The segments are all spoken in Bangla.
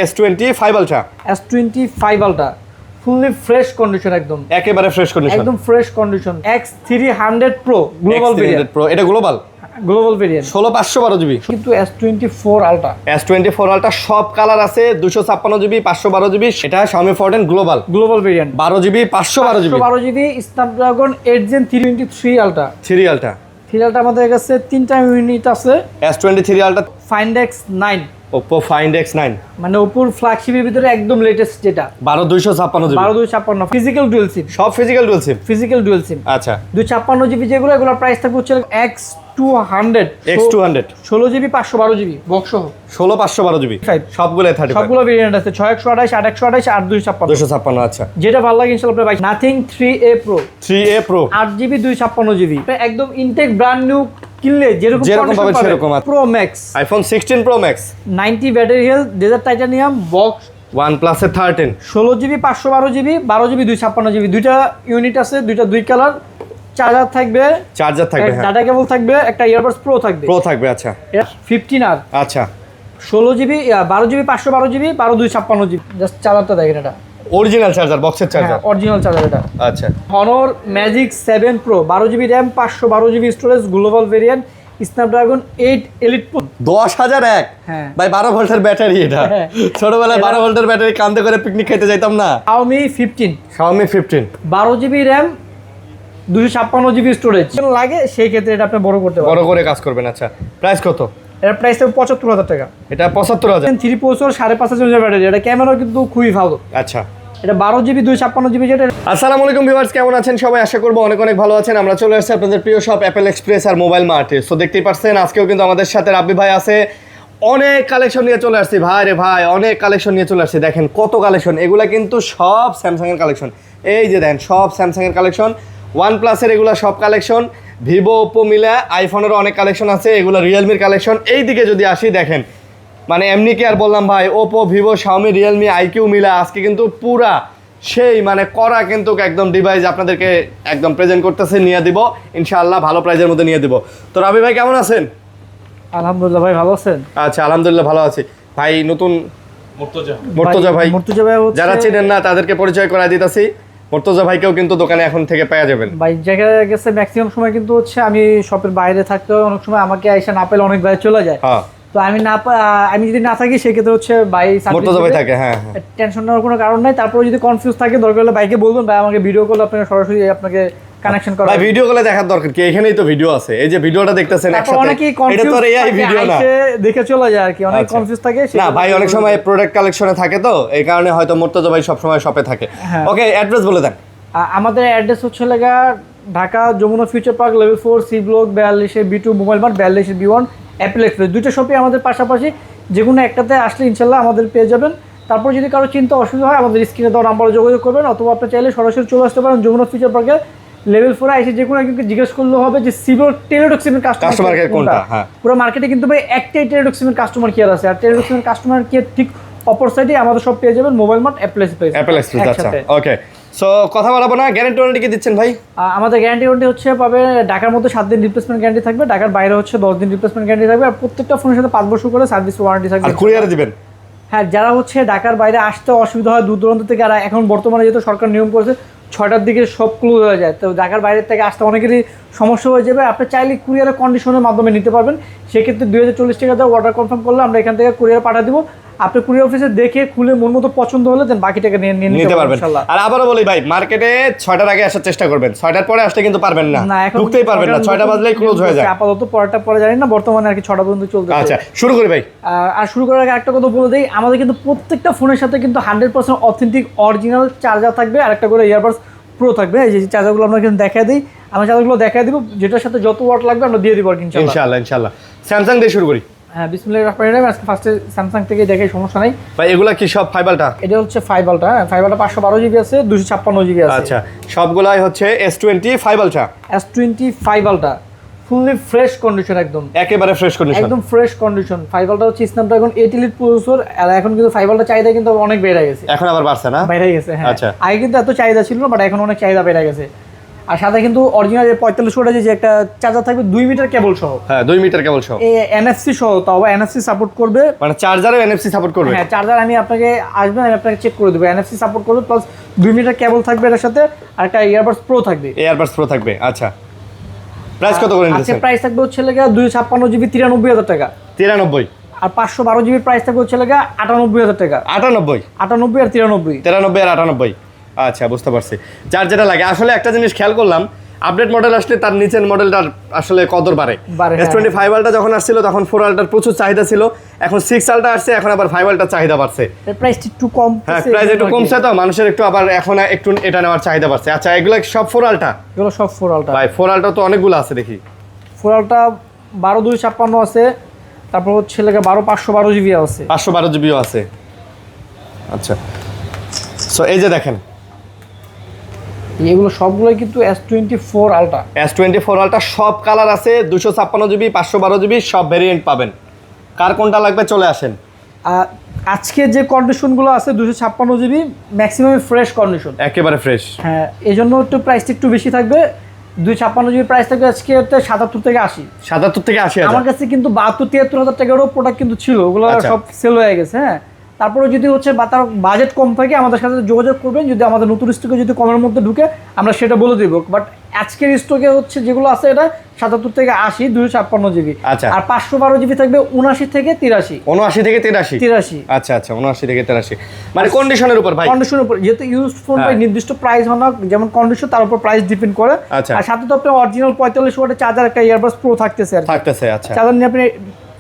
S25 Ultra, S25 Ultra fully fresh condition, একদম একেবারে ফ্রেশ কন্ডিশন, একদম fresh condition. X300 Pro global variant, Pro এটা গ্লোবাল ভেরিয়েন্ট 16512 জিবি। কিন্তু S24 Ultra, S24 Ultra সব কালার আছে, 256 জিবি, 512 জিবি। এটা Xiaomi 14 global variant 12 GB, 512 GB, 512 GB Snapdragon 8 Gen 323 Ultra। 3 Ultra আমাদের কাছে তিনটা ইউনিট আছে। S23 Ultra, Find X9, Oppo Find X9 মানে ওপোর ফ্ল্যাগশিপের ভিতরে একদম লেটেস্ট, যেটা 12256 জিবি, 12256 ফিজিক্যাল ডুয়াল সিম, সব ফিজিক্যাল ডুয়াল সিম। আচ্ছা 256 জিবি যেগুলো, এগুলোর প্রাইস থাকবে হচ্ছে X200 16 জিবি 512 জিবি বক্স সহ, 16 512 জিবি সবগুলো 35, সবগুলো ভেরিয়েন্ট আছে 6128 8128 আর 256। আচ্ছা যেটা ভালো লাগে ইনশাআল্লাহ আপনার Nothing 3A Pro 8 GB 256 GB, একদম ইনটেক ব্র্যান্ড নিউ কিনলে যেরকম পাবেন সেরকম। Pro Max, iPhone 16 Pro Max 90 battery health, desert titanium box, OnePlus এর 13 16 জিবি 512 জিবি 12 জিবি 256 জিবি, দুইটা ইউনিট আছে, দুই কালার, চার্জার থাকবে, হ্যাঁ, ডাটা কেবল থাকবে, একটা ইয়ারবাডস প্রো থাকবে। আচ্ছা 15R, আচ্ছা 16 GB 12 GB 512 GB 12 256 GB. Just চার্জারটা দেখেন, এটা অরিজিনাল চার্জার, বক্সের চার্জার, অরিজিনাল চার্জার এটা। আচ্ছা Honor Magic 7 Pro 12 GB RAM 512 GB storage global variant Snapdragon 8 elite Pro 10001। হ্যাঁ ভাই 12 ভোল্টের ব্যাটারি এটা। ছোটবেলায় 12 ভোল্টের ব্যাটারি কান্দে করে পিকনিক খেতে যাইতাম না। Xiaomi 15 12 GB RAM 256 GB storage লাগে, সেই ক্ষেত্রে এটা আপনি বড় করতে পারবেন, বড় করে কাজ করবেন। আচ্ছা প্রাইস কত? এর প্রাইস 75000 টাকা। এটা 75000। 3 প্রসেসর 5500 mAh ব্যাটারি, এটা ক্যামেরা কিন্তু খুবই ভালো। আচ্ছা এটা 12 জিবি 256 জিবি যেটা। আসসালামু আলাইকুম ভিউয়ার্স, কেমন আছেন সবাই? আশা করব অনেক ভালো আছেন। আমরা চলে আসছি আপনাদের প্রিয় শপ অ্যাপেল এক্সপ্রেস আর মোবাইল মার্টে। সো দেখতেই পাচ্ছেন আজকেও কিন্তু আমাদের সাথে রাব্বি ভাই আছে। অনেক কালেকশন নিয়ে চলে আসছি ভাই রে ভাই, অনেক কালেকশন নিয়ে চলে আসছি। দেখেন কত কালেকশন, এগুলা কিন্তু সব স্যামসাং এর কালেকশন। এই যে দেখেন সব স্যামসাং এর কালেকশন, OnePlus এর এগুলা সব কালেকশন, ভিভো ওপো মিলা আইফোনেরও অনেক কালেকশন আছে, এগুলো রিয়েলমির কালেকশন। এই দিকে যদি আসি দেখেন, মানে এমনি কি আর বললাম ভাই, Oppo Vivo Xiaomi Realme iQOO মিলা আজকে কিন্তু পুরা সেই মানে করা কিন্তু একদম ডিভাইস আপনাদেরকে একদম প্রেজেন্ট করতেছে, নিয়ে দিব ইনশাআল্লাহ, ভালো প্রাইজের মধ্যে নিয়ে দিব। তো রাবি ভাই কেমন আছেন? আলহামদুলিল্লাহ ভাই, ভালো আছেন? আচ্ছা আলহামদুলিল্লাহ ভালো আছি ভাই। নতুন মুর্তজা ভাই যারা চিনেন না তাদেরকে পরিচয় করায় দিতেছি। মুর্তজা ভাইকেও কিন্তু দোকানে এখন থেকে পেয়ে যাবেন ভাই। জায়গা গেছে ম্যাক্সিমাম সময় কিন্তু হচ্ছে আমি শপের বাইরে থাকতে হয়, অনেক সময় আমাকে আইসা না পেলে অনেক বাইরে চলে যায়। তো আমি যদি না থাকি সেক্ষেত্রে হচ্ছে ভাই মুর্তজা ভাই থাকে। হ্যাঁ টেনশন নেওয়ার কোনো কারণ নাই। তারপরে যদি কনফিউজ থাকে দরকার হলে বাইকে বলবেন, ভাই আমাকে ভিডিও কল আপনাকে সরাসরি আপনাকে কানেকশন করা। ভাই ভিডিও কলে দেখার দরকার কি? এখানেই তো ভিডিও আছে, এই যে ভিডিওটা দেখতেছেন একসাথে, এটা তো এআই ভিডিও না, দেখে চলে যায় আর কি, অনেক কনফিউজ থাকে। না ভাই অনেক সময় প্রোডাক্ট কালেকশনে থাকে, তো এই কারণে হয়তো মুর্তজা ভাই সব সময় শপে থাকে। ওকে অ্যাড্রেস বলে দেন। আমাদের অ্যাড্রেস হচ্ছে Dhaka Jamuna Future Park level 4 C block 42 B2 Mobile Mart 42 B1 Apple Express. দুইটা শপই আমাদের পাশাপাশি, যে কোনো একটাতে আসলে ইনশাল্লাহ আমাদের পেয়ে যাবেন। তারপর যদি কারো চিন্তা অসুবিধা হয় আমাদের স্ক্রিনে দেওয়া নাম্বারে যোগাযোগ করবেন, অথবা আপনি চাইলে সরাসরি চলে আসতে পারেন যমুনা ফিউচার পার্কে লেভেল 4 এসে যে কোনো একজনকে জিজ্ঞেস করলে হবে যে সিভিল টেলিডক্সিমের কাস্টমার কেয়ার কোনটা। পুরো মার্কেটে কিন্তু ভাই একটাই টেলিডক্সিমের কাস্টমার কেয়ার আছে, আর টেলিডক্সিমের কাস্টমার কেয়ার ঠিক অপর সাইডে আমাদের সব পেয়ে যাবেন মোবাইল মার্ট অ্যাপেল এক্সপ্রেস। আচ্ছা ওকে, সো কথা বলবো না, গ্যারান্টি ওয়ারেন্টি কি দিচ্ছেন ভাই? আমাদের গ্যারান্টি ওয়ারেন্টি হচ্ছে পাবে ঢাকার মধ্যে 7 দিন রিপ্লেসমেন্ট গ্যারান্টি থাকবে, ঢাকার বাইরে হচ্ছে 10 দিন রিপ্লেসমেন্ট গ্যারান্টি থাকবে, আর প্রত্যেকটা ফোনের সাথে 5 বছর করে সার্ভিস ওয়ারেন্টি থাকবে। আর কুরিয়ারে দিবেন? হ্যাঁ, যারা হচ্ছে ঢাকার বাইরে আসতে অসুবিধা হয় দূর দূরান্ত থেকে, আর এখন বর্তমানে যেহেতু সরকার নিয়ম করেছে 6টার দিকে সব ক্লোজ হয়ে যায়, তো ঢাকার বাইরের থেকে আসতে অনেকেরই সমস্যা হয়ে যাবে। আপনি চাইলে কুরিয়ারের কন্ডিশনের মাধ্যমে নিতে পারবেন, সেক্ষেত্রে 2040 টাকা দিয়ে অর্ডার কনফার্ম করলে আমরা এখান থেকে কুরিয়ার পাঠিয়ে দিব। আপনি কুরিয়ার অফিসে দেখে খুলে মন মতো পছন্দ হলে দেন বাকি টাকা নিয়ে নিতে পারবেন ইনশাআল্লাহ। আর আবারও বলি ভাই, মার্কেটে 6টার আগে আসার চেষ্টা করবেন, 6টার পরে আসলে কিন্তু পারবেন না, ঢুকতেই পারবেন না, 6টা বাজলেই ক্লোজ হয়ে যায়। আপাতত পরে জানি না, বর্তমানে আর কি 6টা পর্যন্ত চলতেছে। আচ্ছা শুরু করি ভাই। আর শুরু করার আগে একটা কথা বলে দেই, আমাদের কিন্তু প্রত্যেকটা ফোনের সাথে কিন্তু 100% অথেন্টিক অরিজিনাল চার্জার থাকবে, আর একটা করে ইয়ারবাডস প্রো থাকবে। এই যে চার্জারগুলো আমরা কিন্তু দেখায় দিই, আমরা চার্জারগুলো দেখায় দিব, যেটার সাথে যত ওয়াট লাগবে আমরা দিয়ে দিব ইনশাআল্লাহ। স্যামসাং দিয়ে শুরু করি। হ্যাঁ বিসমিল্লাহির রহমানির রহিম। আজকে ফার্স্টে স্যামসাং থেকে দেখাই, সমস্যা নাই ভাই। এগুলা কি সব 5 আলট্রা? এটা হচ্ছে 5 আলট্রা। হ্যাঁ 5 আলট্রা 512 জিবি আছে, 256 জিবি আছে। আচ্ছা সবগুলাই হচ্ছে S25 ultra. S25 ultra fully fresh condition, একেবারে ফ্রেশ কন্ডিশন, একদম ফ্রেশ কন্ডিশন। 5 আলট্রা হচ্ছে স্ন্যাপড্রাগন 8 এলিট প্রসেসর, আর এখন কিন্তু 5 আলট্রা চাহিদা কিন্তু অনেক বেড়ে গেছে, এখন আবার বাড়ছে না? বেড়ে গেছে। হ্যাঁ আচ্ছা, আগে কিন্তু এত চাহিদা ছিল না, বাট এখন অনেক চাহিদা বেড়ে গেছে। আর সাথে কিন্তু অরিজিনাল 45 ওয়াটের যে একটা চার্জার থাকবে 2 মিটার কেবল সহ। হ্যাঁ 2 মিটার কেবল সহ। NFC সহ, তাও NFC সাপোর্ট করবে, মানে চার্জারও NFC সাপোর্ট করবে। হ্যাঁ চার্জার আমি আপনাকে আসবেন, আমি আপনাকে চেক করে দেবো, NFC সাপোর্ট করবে, প্লাস 2 মিটার কেবল থাকবে এর সাথে, আর একটা ইয়ারবাডস প্রো থাকবে। ইয়ারবাডস প্রো থাকবে, আচ্ছা। প্রাইস কত করে নিচ্ছেন? আজকে প্রাইস থাকবে হচ্ছে লাগা 256 জিবি 93,000 টাকা। 93। আর 512 জিবির প্রাইস থাকবে হচ্ছে লাগা 98,000 টাকা। 98 আর 93। 93 আর 98। আচ্ছা বুঝতে পারছি। যার যেটা লাগে। আসলে একটা জিনিস খেয়াল করলাম, আপডেট মডেল আসলে তার নিচের মডেলটার আসলে কদর বাড়ে। S25 আলট্রা যখন আসছিল তখন 4 আলট্রার প্রচুর চাহিদা ছিল, এখন 6 আলট্রা আসছে, এখন আবার 5 আলট্রার চাহিদা বাড়ছে। এর প্রাইস একটু কম, হ্যাঁ প্রাইস একটু কমছে, তো মানুষের একটু আবার এখন একটু এটা নেওয়ার চাহিদা বাড়ছে। আচ্ছা এগুলো সব 4 আলট্রা? এগুলো সব 4 আলট্রা ভাই। 4 আলট্রা তো অনেকগুলো আছে দেখি। 4 আলট্রা 12256 আছে, তারপর হচ্ছে লাগা 12512 জিবি আছে, 512 জিবিও আছে। আচ্ছা সো এই যে দেখেন এগুলো সবগুলোই কিন্তু S24 আলট্রা। S24 আলট্রা সব কালার আছে, 256 জিবি 512 জিবি সব ভেরিয়েন্ট পাবেন। কার কোনটা লাগবে চলে আসেন। আজকে যে কন্ডিশনগুলো আছে 256 জিবি ম্যাক্সিমাম ফ্রেশ কন্ডিশন, একেবারে ফ্রেশ। হ্যাঁ এই জন্য একটু প্রাইসটা একটু বেশি থাকবে। 256 জিবি প্রাইস থাকবে আজকে 77 থেকে 80। 77 থেকে 80 আমার কাছে কিন্তু 72-73 হাজার টাকারও প্রোডাক্ট কিন্তু ছিল, ওগুলো সব সেল হয়ে গেছে। হ্যাঁ তারপরে যদি হচ্ছে বা তার বাজেট কম থাকে আমাদের সাথে যোগাযোগ করবেন, যদি আমাদের নতুন স্টকে যদি কমের মধ্যে ঢুকে আমরা সেটা বলে দিব। বাট আজকের স্টকে হচ্ছে যেগুলো আছে এটা 77 থেকে 80 256 জিবি। আচ্ছা। আর 512 জিবি থাকবে 79 থেকে 83। 79 থেকে 83। 83। আচ্ছা আচ্ছা 79 থেকে 83, মানে কন্ডিশনের উপর ভাই। কন্ডিশনের উপর, যেহেতু ইউজড ফোন ভাই নির্দিষ্ট প্রাইস হয় না, যেমন কন্ডিশন তার উপর প্রাইস ডিপেন্ড করে। আচ্ছা। আর সাথে তো আপনার অরিজিনাল 45 ওয়াটের চার্জার একটা ইয়ারবাডস প্রো থাকতেছে আর থাকতেছে। আচ্ছা চার্জার নিয়ে আপনি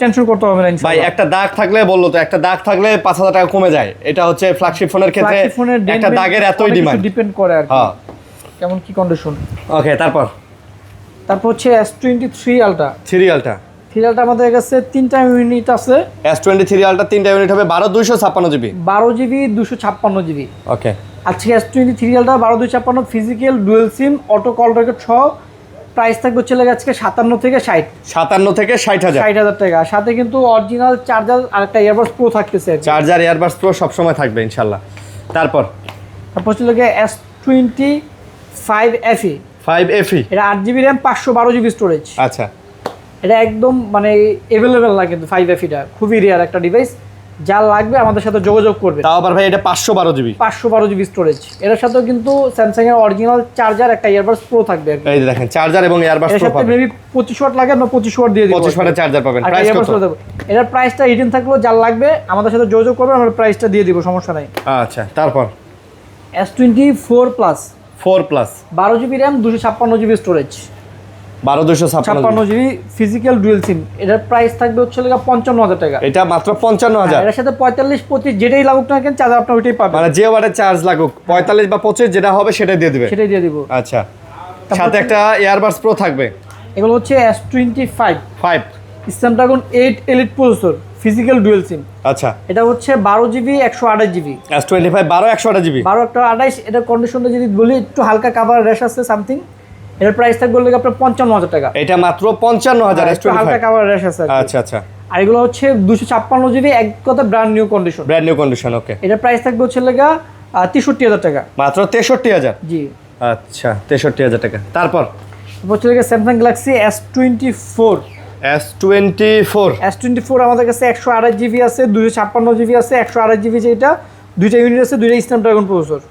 টেনশন করতে হবে না ভাই। একটা দাগ থাকলে বললো তো, একটা দাগ থাকলে 5000 টাকা কমে যায়। এটা হচ্ছে ফ্ল্যাগশিপ ফোনের ক্ষেত্রে একটা দাগের এতই ডিমান্ড, ডিপেন্ড করে আর হ্যাঁ কেমন কি কন্ডিশন। ওকে তারপর হচ্ছে S23 আলট্রা। 3 আলট্রা। 3 আলট্রা আমাদের কাছে 3টা ইউনিট আছে। S23 আলট্রা 3টা ইউনিট হবে 12256 জিবি। 12 GB 256 GB. ওকে আজকে S23 আলট্রা 12256 ফিজিক্যাল ডুয়াল সিম অটো কল রেকর্ড সহ প্রাইস থাকবে হচ্ছে লাগে আজকে 57 থেকে 60। 57 থেকে 60,000। 60,000 টাকা। সাথে কিন্তু অরিজিনাল চার্জার আর একটা ইয়ারবাডস প্রো থাকতেছে। চার্জার ইয়ারবাডস প্রো সব সময় থাকবে ইনশাআল্লাহ। তারপর হচ্ছে লাগে S25 FE। 5FE এটা 8 জিবি র্যাম 512 জিবি স্টোরেজ। আচ্ছা এটা একদম মানে অ্যাভেলেবেল না, কিন্তু 5FE টা খুবই রেয়ার একটা ডিভাইস। যা লাগবে আমাদের সাথে যোগাযোগ করবে। তাও আবার ভাই এটা 512 জিবি। 512 GB storage. এর সাথেও কিন্তু স্যামসাং এর অরিজিনাল চার্জার একটা ইয়ারবাডস প্রো থাকবে। এই যে দেখেন চার্জার এবং ইয়ারবাডস প্রো পাবেন। মেবি 25 ওয়াট লাগে, আমরা 25 ওয়াট দিয়ে দিব। 25 ওয়াটের চার্জার পাবেন। প্রাইস কত? এটার প্রাইসটা হিডেন থাকলেও যা লাগবে আমাদের সাথে যোগাযোগ করবে, আমরা প্রাইসটা দিয়ে দিব, সমস্যা নাই। আচ্ছা তারপর S24 plus 4 plus 12 GB RAM 256 GB storage. 12256 GB physical dual SIM. এটার প্রাইস থাকবে হচ্ছে 55,000 টাকা। এটা মাত্র 55,000। এর সাথে 45-25 যেটাই লাগুক না কেন চার্জার আপনি ওইটাই পাবেন, মানে যে ওয়াটের চার্জ লাগুক 45 বা 25 যেটা হবে সেটাই দিয়ে দিবে। সেটাই দিয়ে দিব। আচ্ছা সাথে একটা ইয়ারবাডস প্রো থাকবে। এগুলো হচ্ছে S25 5 Snapdragon 8 Elite processor physical dual SIM. আচ্ছা এটা হচ্ছে 12 জিবি 128 জিবি। S25 12 128 GB. 12 128। এটা কন্ডিশনটা যদি বলি একটু হালকা কাভার র্যাশ আছে সামথিং। এর প্রাইস থাকবে বললে আপনার 55,000 টাকা। এটা মাত্র 55,000 S25। হালকা কাভার র্যাশ আছে। আচ্ছা আচ্ছা। আর এগুলো হচ্ছে 256 জিবি এক কথা brand new condition. Brand new condition. Okay এটার প্রাইস থাকবে হচ্ছে লাগা 63,000 টাকা। মাত্র 63,000। জি আচ্ছা 63,000 টাকা। তারপর হচ্ছে লাগা স্যামসাং গ্যালাক্সি S24। S24 আমাদের কাছে 128 জিবি আছে, 256 জিবি আছে। 128 জিবি যেটা দুইটা ইউনিট আছে, দুইটা স্ন্যাপড্রাগন প্রসেসর।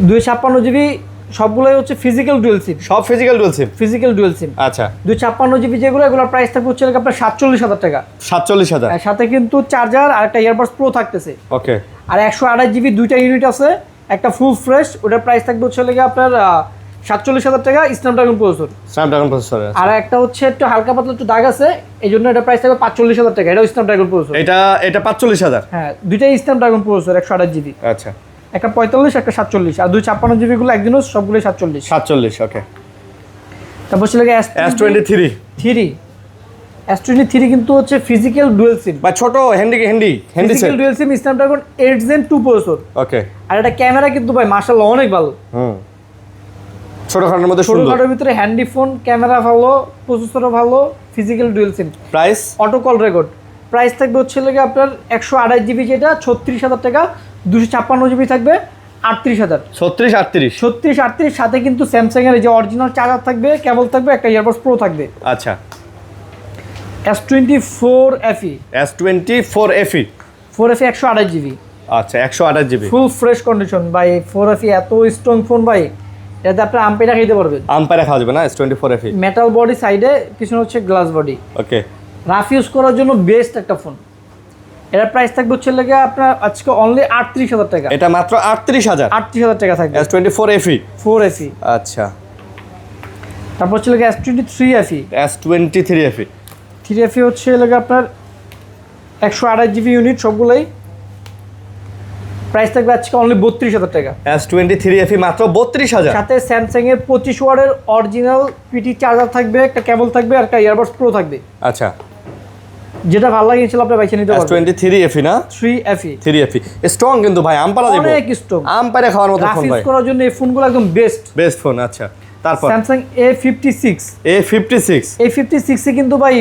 256 জিবি সবগুলোই হচ্ছে ফিজিক্যাল ডুয়াল সিম। সব ফিজিক্যাল ডুয়াল সিম। Physical dual SIM. আচ্ছা 256 জিবি যেগুলো, এগুলোর প্রাইস থাকবে হচ্ছে আপনার 47,000 টাকা। 47,000। সাথে কিন্তু চার্জার আর একটা ইয়ারবাডস প্রো থাকতেছে। ওকে। আর 128 জিবি দুইটা ইউনিট আছে, একটা ফুল ফ্রেশ, ওটার প্রাইস থাকবে হচ্ছে আপনার 47,000 টাকা স্ন্যাপড্রাগন প্রসেসর। Snapdragon processor. আর একটা হচ্ছে একটু হালকা পাতলা একটু দাগ আছে, এই জন্য এটা প্রাইস থাকবে 45,000 টাকা। এটাও স্ন্যাপড্রাগন প্রসেসর। এটা 45,000। হ্যাঁ দুইটাই স্ন্যাপড্রাগন প্রসেসর 128 জিবি। আচ্ছা একটা 45 একটা 47। আর 256 জিবি গুলো একদিনও সবগুলোই 47। ওকে। তারপর হচ্ছে S23 S23 কিন্তু হচ্ছে ফিজিক্যাল ডুয়াল সিম বা ছোট handy physical dual SIM Snapdragon 8 Gen 2 প্রসেসর। ওকে। আর এটা ক্যামেরা কিন্তু ভাই মাশাআল্লাহ অনেক ভালো। ছোটখাটোর মধ্যে সুন্দর। ছোটখাটোর ভিতরে হ্যান্ডি ফোন, ক্যামেরা ভালো, প্রসেসরও ভালো, physical dual SIM. Price auto call record. Price থাকবে হচ্ছে আপনার 128 জিবি যেটা 36,000 টাকা। 256 জিবি থাকবে 38,000। 36 38 সাথে কিন্তু স্যামসাং এর যে অরিজিনাল চার্জার থাকবে, কেবল থাকবে, একটা ইয়ারবাডস প্রো থাকবে। আচ্ছা S24 FE S24 FE 4FE 128 GB, আচ্ছা 128 GB ফুল ফ্রেশ কন্ডিশন ভাই। 4FE এত স্ট্রং ফোন ভাই, এটাতে আপনি আম্পেটা খাইতে পারবেন। আম্পায়ারে খাওয়া যাবে না S24 FE? মেটাল বডি, সাইডে পিছনে হচ্ছে গ্লাস বডি। ওকে, রাফ ইউজ করার জন্য বেস্ট একটা ফোন। এটার প্রাইস থাকবে হচ্ছে লেগে আপনার আজকে অনলি 38,000 টাকা। এটা মাত্র 38,000 38,000 টাকা থাকবে S24 FE 4FE। আচ্ছা তারপর হচ্ছে লেগে S23 FE। S23 FE 3FE হচ্ছে লেগে আপনার 128 GB ইউনিট সবগুলোই। প্রাইস থাকবে আজকে অনলি 32,000 টাকা। S23 FE মাত্র 32,000। সাথে স্যামসাং এর 25 ওয়াটের অরিজিনাল পিটি চার্জার থাকবে, একটা কেবল থাকবে, আর একটা ইয়ারবাডস প্রো থাকবে। আচ্ছা যেটা ভালো লাগে ইনশাআল্লাহ আপনি বাইছে নিতে পারবেন। S23 FE না 3FE 3FE স্ট্রং কিন্তু ভাই, আম্পারা দেব অনেক স্ট্রং, আম্পারে খাওয়ার মতো ফোন রাফ ভাই, ইউজ করার জন্য এই ফোনগুলো একদম বেস্ট ফোন। আচ্ছা তারপর স্যামসাং A56 A56 এ কিন্তু ভাই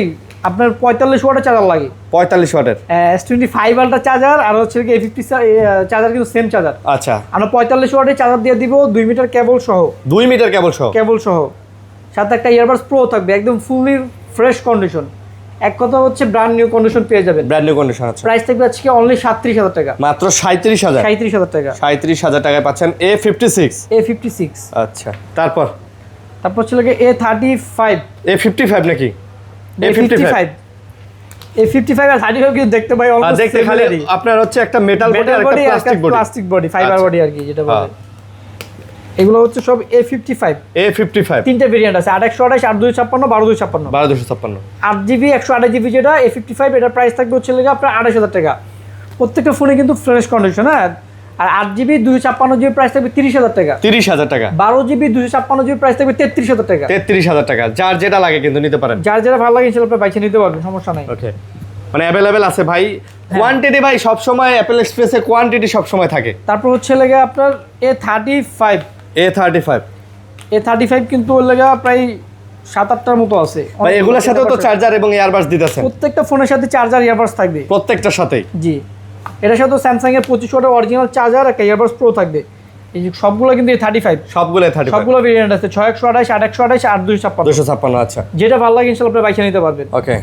আপনার 45 ওয়াটের চার্জার লাগে। 45 ওয়াটের S25 আলট্রা চার্জার আর হচ্ছে কি A50 চার্জার কিন্তু সেম চার্জার। আচ্ছা আমরা 45 ওয়াটের চার্জার দিয়ে দিব 2 মিটার কেবল সহ। 2 মিটার কেবল সহ সাথে একটা ইয়ারবাডস প্রো থাকবে, একদম ফুললি ফ্রেশ কন্ডিশন। এক কথা হচ্ছে ব্র্যান্ড নিউ কন্ডিশন পেয়ে যাবেন। Brand new condition. আচ্ছা প্রাইস থাকবে আজকে অনলি 37,000 টাকা। মাত্র 37,000 টাকা। 37,000 টাকায় পাচ্ছেন A56। আচ্ছা তারপর হচ্ছে লাগে A35 A55 নাকি A55 আর 35 কিন্তু দেখতে ভাই অলমোস্ট দেখতে খালি আপনার হচ্ছে একটা মেটাল বডি আর একটা প্লাস্টিক বডি ফাইবার বডি আর কি যেটা বলে। এগুলো হচ্ছে সব A55 তিনটা ভেরিয়েন্ট আছে, 8/128 8/256 12/256 12/256 8GB 128GB যেটা A55 এটার প্রাইস থাকবে হচ্ছে লাগে আপনার 28,000 টাকা। প্রত্যেকটা ফোনে কিন্তু ফ্রেশ কন্ডিশন। হ্যাঁ, আর 8GB 256GB প্রাইস থাকবে 30,000 টাকা। 30,000 টাকা। 12GB 256GB প্রাইস থাকবে 33,000 টাকা। 33,000 টাকা, যার যেটা লাগে কিন্তু নিতে পারেন, যার যেটা ভালো লাগে ইনশাআল্লাহ আপনি বাইছে নিতে পারবেন, সমস্যা নাই। ওকে, মানে অ্যাভেলেবেল আছে ভাই। কোয়ান্টিটি ভাই সব সময় অ্যাপল এক্সপ্রেসে কোয়ান্টিটি সব সময় থাকে। তারপর হচ্ছে লাগে আপনার A35 কিন্তু ওর লাগা প্রায় 7-8টার মতো আছে ভাই। এগুলোর সাথেও তো চার্জার এবং ইয়ারবাডস দিতেছেন? প্রত্যেকটা ফোনের সাথে চার্জার ইয়ারবাডস থাকবে, প্রত্যেকটার সাথেই। জি, এটার সাথে স্যামসাং এর 25 ওয়াটের অরিজিনাল চার্জার একটা ইয়ারবাডস প্রো থাকবে। এই যে সবগুলো কিন্তু A35, সবগুলো ভেরিয়েন্ট আছে 6/128 8/128 8/256 256। আচ্ছা, যেটা ভালো লাগে ইনশাআল্লাহ আপনি বাইছে নিতে পারবেন। ওকে,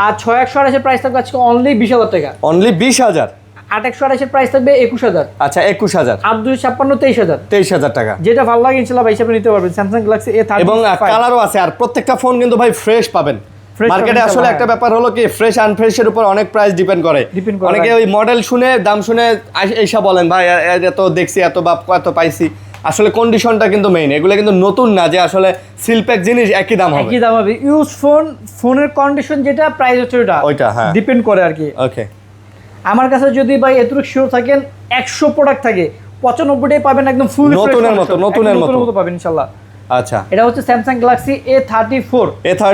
আর 6/128 এর প্রাইস থাকবে আজকে অনলি 20,000 টাকা। অনলি 20,000। 8/128 এর প্রাইস থাকবে 21,000। আচ্ছা 21,000। 8/256 23,000। 23,000 টাকা। যেটা ভালো লাগে ইনশাআল্লাহ বাইছে আপনি নিতে পারবেন। স্যামসাং গ্যালাক্সি A35 এবং কালারও আছে, আর প্রত্যেকটা ফোন কিন্তু ভাই ফ্রেশ পাবেন। মার্কেটে আসলে একটা ব্যাপার হলো কি, ফ্রেশ আনফ্রেশের উপর অনেক প্রাইস ডিপেন্ড করে। অনেকে ওই মডেল শুনে দাম শুনে এইসব বলেন ভাই এত দেখছি এত বা এত পাইছি, আসলে কন্ডিশনটা কিন্তু মেইন। এগুলো কিন্তু নতুন না যে আসলে সিলপ্যাক জিনিস একই দাম হবে। ইউজ ফোনের কন্ডিশন যেটা প্রাইস হচ্ছে ওইটা হ্যাঁ ডিপেন্ড করে আর কি। ওকে, আমার কাছে যদি ভাই এতটুকু শিওর থাকেন 100 প্রোডাক্ট থাকে 95টাই পাবেন একদম ফুল নতুনের মতো পাবেন ইনশাআল্লাহ। আচ্ছা, এটা হচ্ছে স্যামসাং গ্যালাক্সি A34 এটা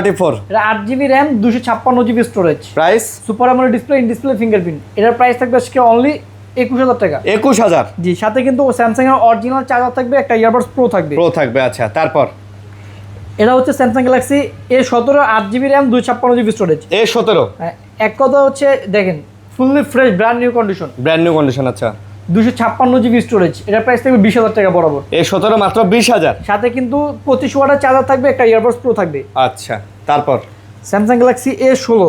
8GB RAM 256GB storage. Price super AMOLED display, in display fingerprint. এটার প্রাইস থাকবে আজকে অনলি 21,000 টাকা। 21,000। জি, সাথে কিন্তু স্যামসাং এর অরিজিনাল চার্জার থাকবে, একটা ইয়ারবাডস প্রো থাকবে। আচ্ছা তারপর এটা হচ্ছে Samsung Galaxy A17 8GB RAM 256GB storage. A17 এক কথা হচ্ছে দেখেন fully fresh brand new condition. আচ্ছা 256GB স্টোরেজ। এটার প্রাইস থাকবে 20,000 টাকা বরাবর। A17 মাত্র 20,000। সাথে কিন্তু 25 ওয়াটের চার্জার থাকবে, একটা ইয়ারবাডস প্রো থাকবে। আচ্ছা তারপর স্যামসাং গ্যালাক্সি A16